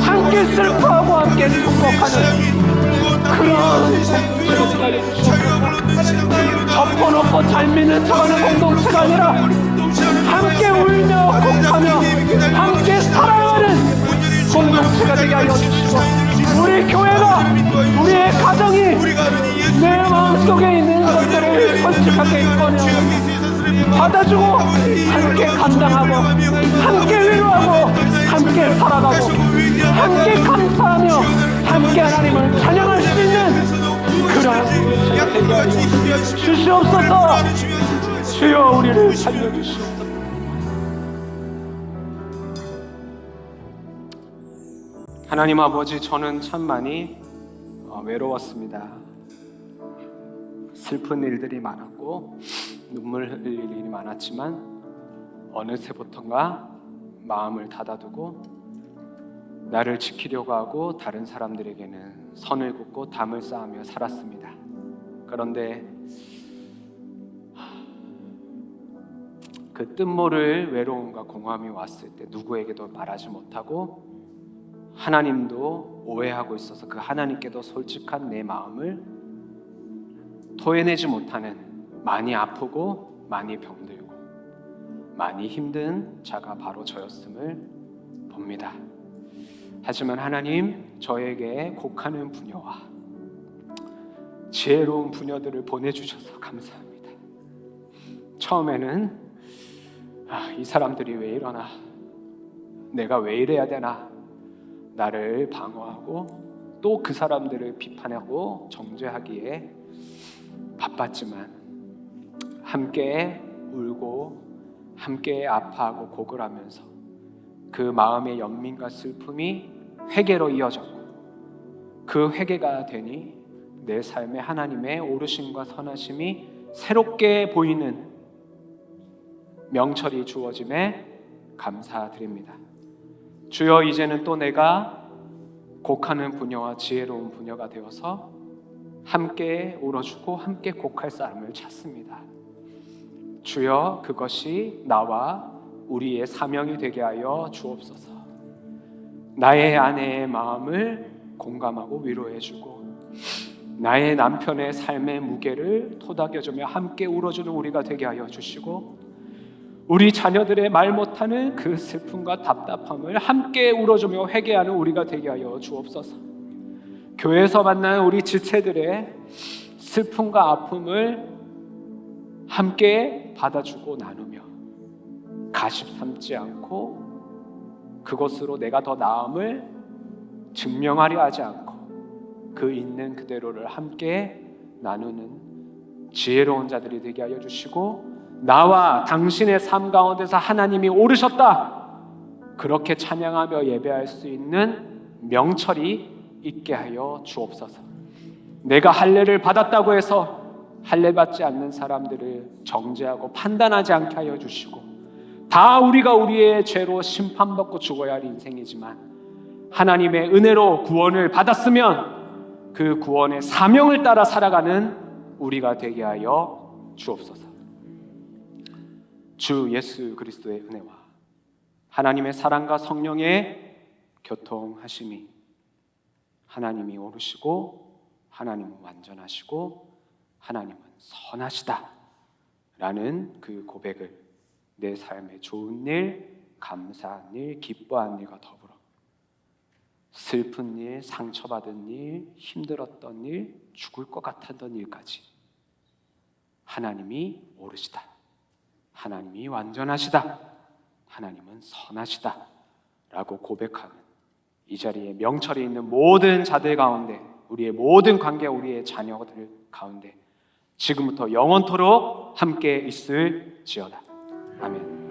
함께 슬퍼하고 함께 통곡하는 그런 공동체가 되게 주시옵소서. 덮어놓고 잘 믿는 척하는 공동체가 아니라 함께 울며 곡하며 함께 사랑하는 공동체가 되게 하여 주시고 우리 교회가 우리의 가정이 내 마음속에 있는 것들을 솔직하게 꺼내 받아주고 함께 감당하고 함께 위로하고 함께 살아가고 함께 감사하며 함께 하나님을 찬양할 수 있는 그런 교회가 되게 하여 주시옵소서. 주여 우리를 살려주시옵소서. 하나님 아버지, 저는 참 많이 외로웠습니다. 슬픈 일들이 많았고 눈물 흘릴 일이 많았지만 어느새부턴가 마음을 닫아두고 나를 지키려고 하고 다른 사람들에게는 선을 긋고 담을 쌓으며 살았습니다. 그런데 그 뜻모를 외로움과 공허함이 왔을 때 누구에게도 말하지 못하고 하나님도 오해하고 있어서 그 하나님께도 솔직한 내 마음을 토해내지 못하는 많이 아프고 많이 병들고 많이 힘든 자가 바로 저였음을 봅니다. 하지만 하나님, 저에게 곡하는 부녀와 지혜로운 부녀들을 보내주셔서 감사합니다. 처음에는 이 사람들이 왜 이러나? 내가 왜 이래야 되나? 나를 방어하고 또 그 사람들을 비판하고 정죄하기에 바빴지만 함께 울고 함께 아파하고 곡을 하면서 그 마음의 연민과 슬픔이 회개로 이어졌고 그 회개가 되니 내 삶에 하나님의 오르심과 선하심이 새롭게 보이는 명철이 주어짐에 감사드립니다. 주여, 이제는 또 내가 곡하는 부녀와 지혜로운 부녀가 되어서 함께 울어주고 함께 곡할 사람을 찾습니다. 주여, 그것이 나와 우리의 사명이 되게 하여 주옵소서. 나의 아내의 마음을 공감하고 위로해주고 나의 남편의 삶의 무게를 토닥여주며 함께 울어주는 우리가 되게 하여 주시고 우리 자녀들의 말 못하는 그 슬픔과 답답함을 함께 울어주며 회개하는 우리가 되게 하여 주옵소서. 교회에서 만나는 우리 지체들의 슬픔과 아픔을 함께 받아주고 나누며 가십 삼지 않고 그것으로 내가 더 나음을 증명하려 하지 않고 그 있는 그대로를 함께 나누는 지혜로운 자들이 되게 하여 주시고 나와 당신의 삶 가운데서 하나님이 오르셨다 그렇게 찬양하며 예배할 수 있는 명철이 있게 하여 주옵소서. 내가 할례를 받았다고 해서 할례 받지 않는 사람들을 정죄하고 판단하지 않게 하여 주시고 다 우리가 우리의 죄로 심판받고 죽어야 할 인생이지만 하나님의 은혜로 구원을 받았으면 그 구원의 사명을 따라 살아가는 우리가 되게 하여 주옵소서. 주 예수 그리스도의 은혜와 하나님의 사랑과 성령의 교통하심이 하나님이 오르시고 하나님은 완전하시고 하나님은 선하시다 라는 그 고백을 내 삶의 좋은 일, 감사한 일, 기뻐한 일과 더불어 슬픈 일, 상처받은 일, 힘들었던 일, 죽을 것 같았던 일까지 하나님이 오르시다, 하나님이 완전하시다, 하나님은 선하시다 라고 고백하는 이 자리에 명철이 있는 모든 자들 가운데 우리의 모든 관계, 우리의 자녀들 가운데 지금부터 영원토록 함께 있을지어다. 아멘.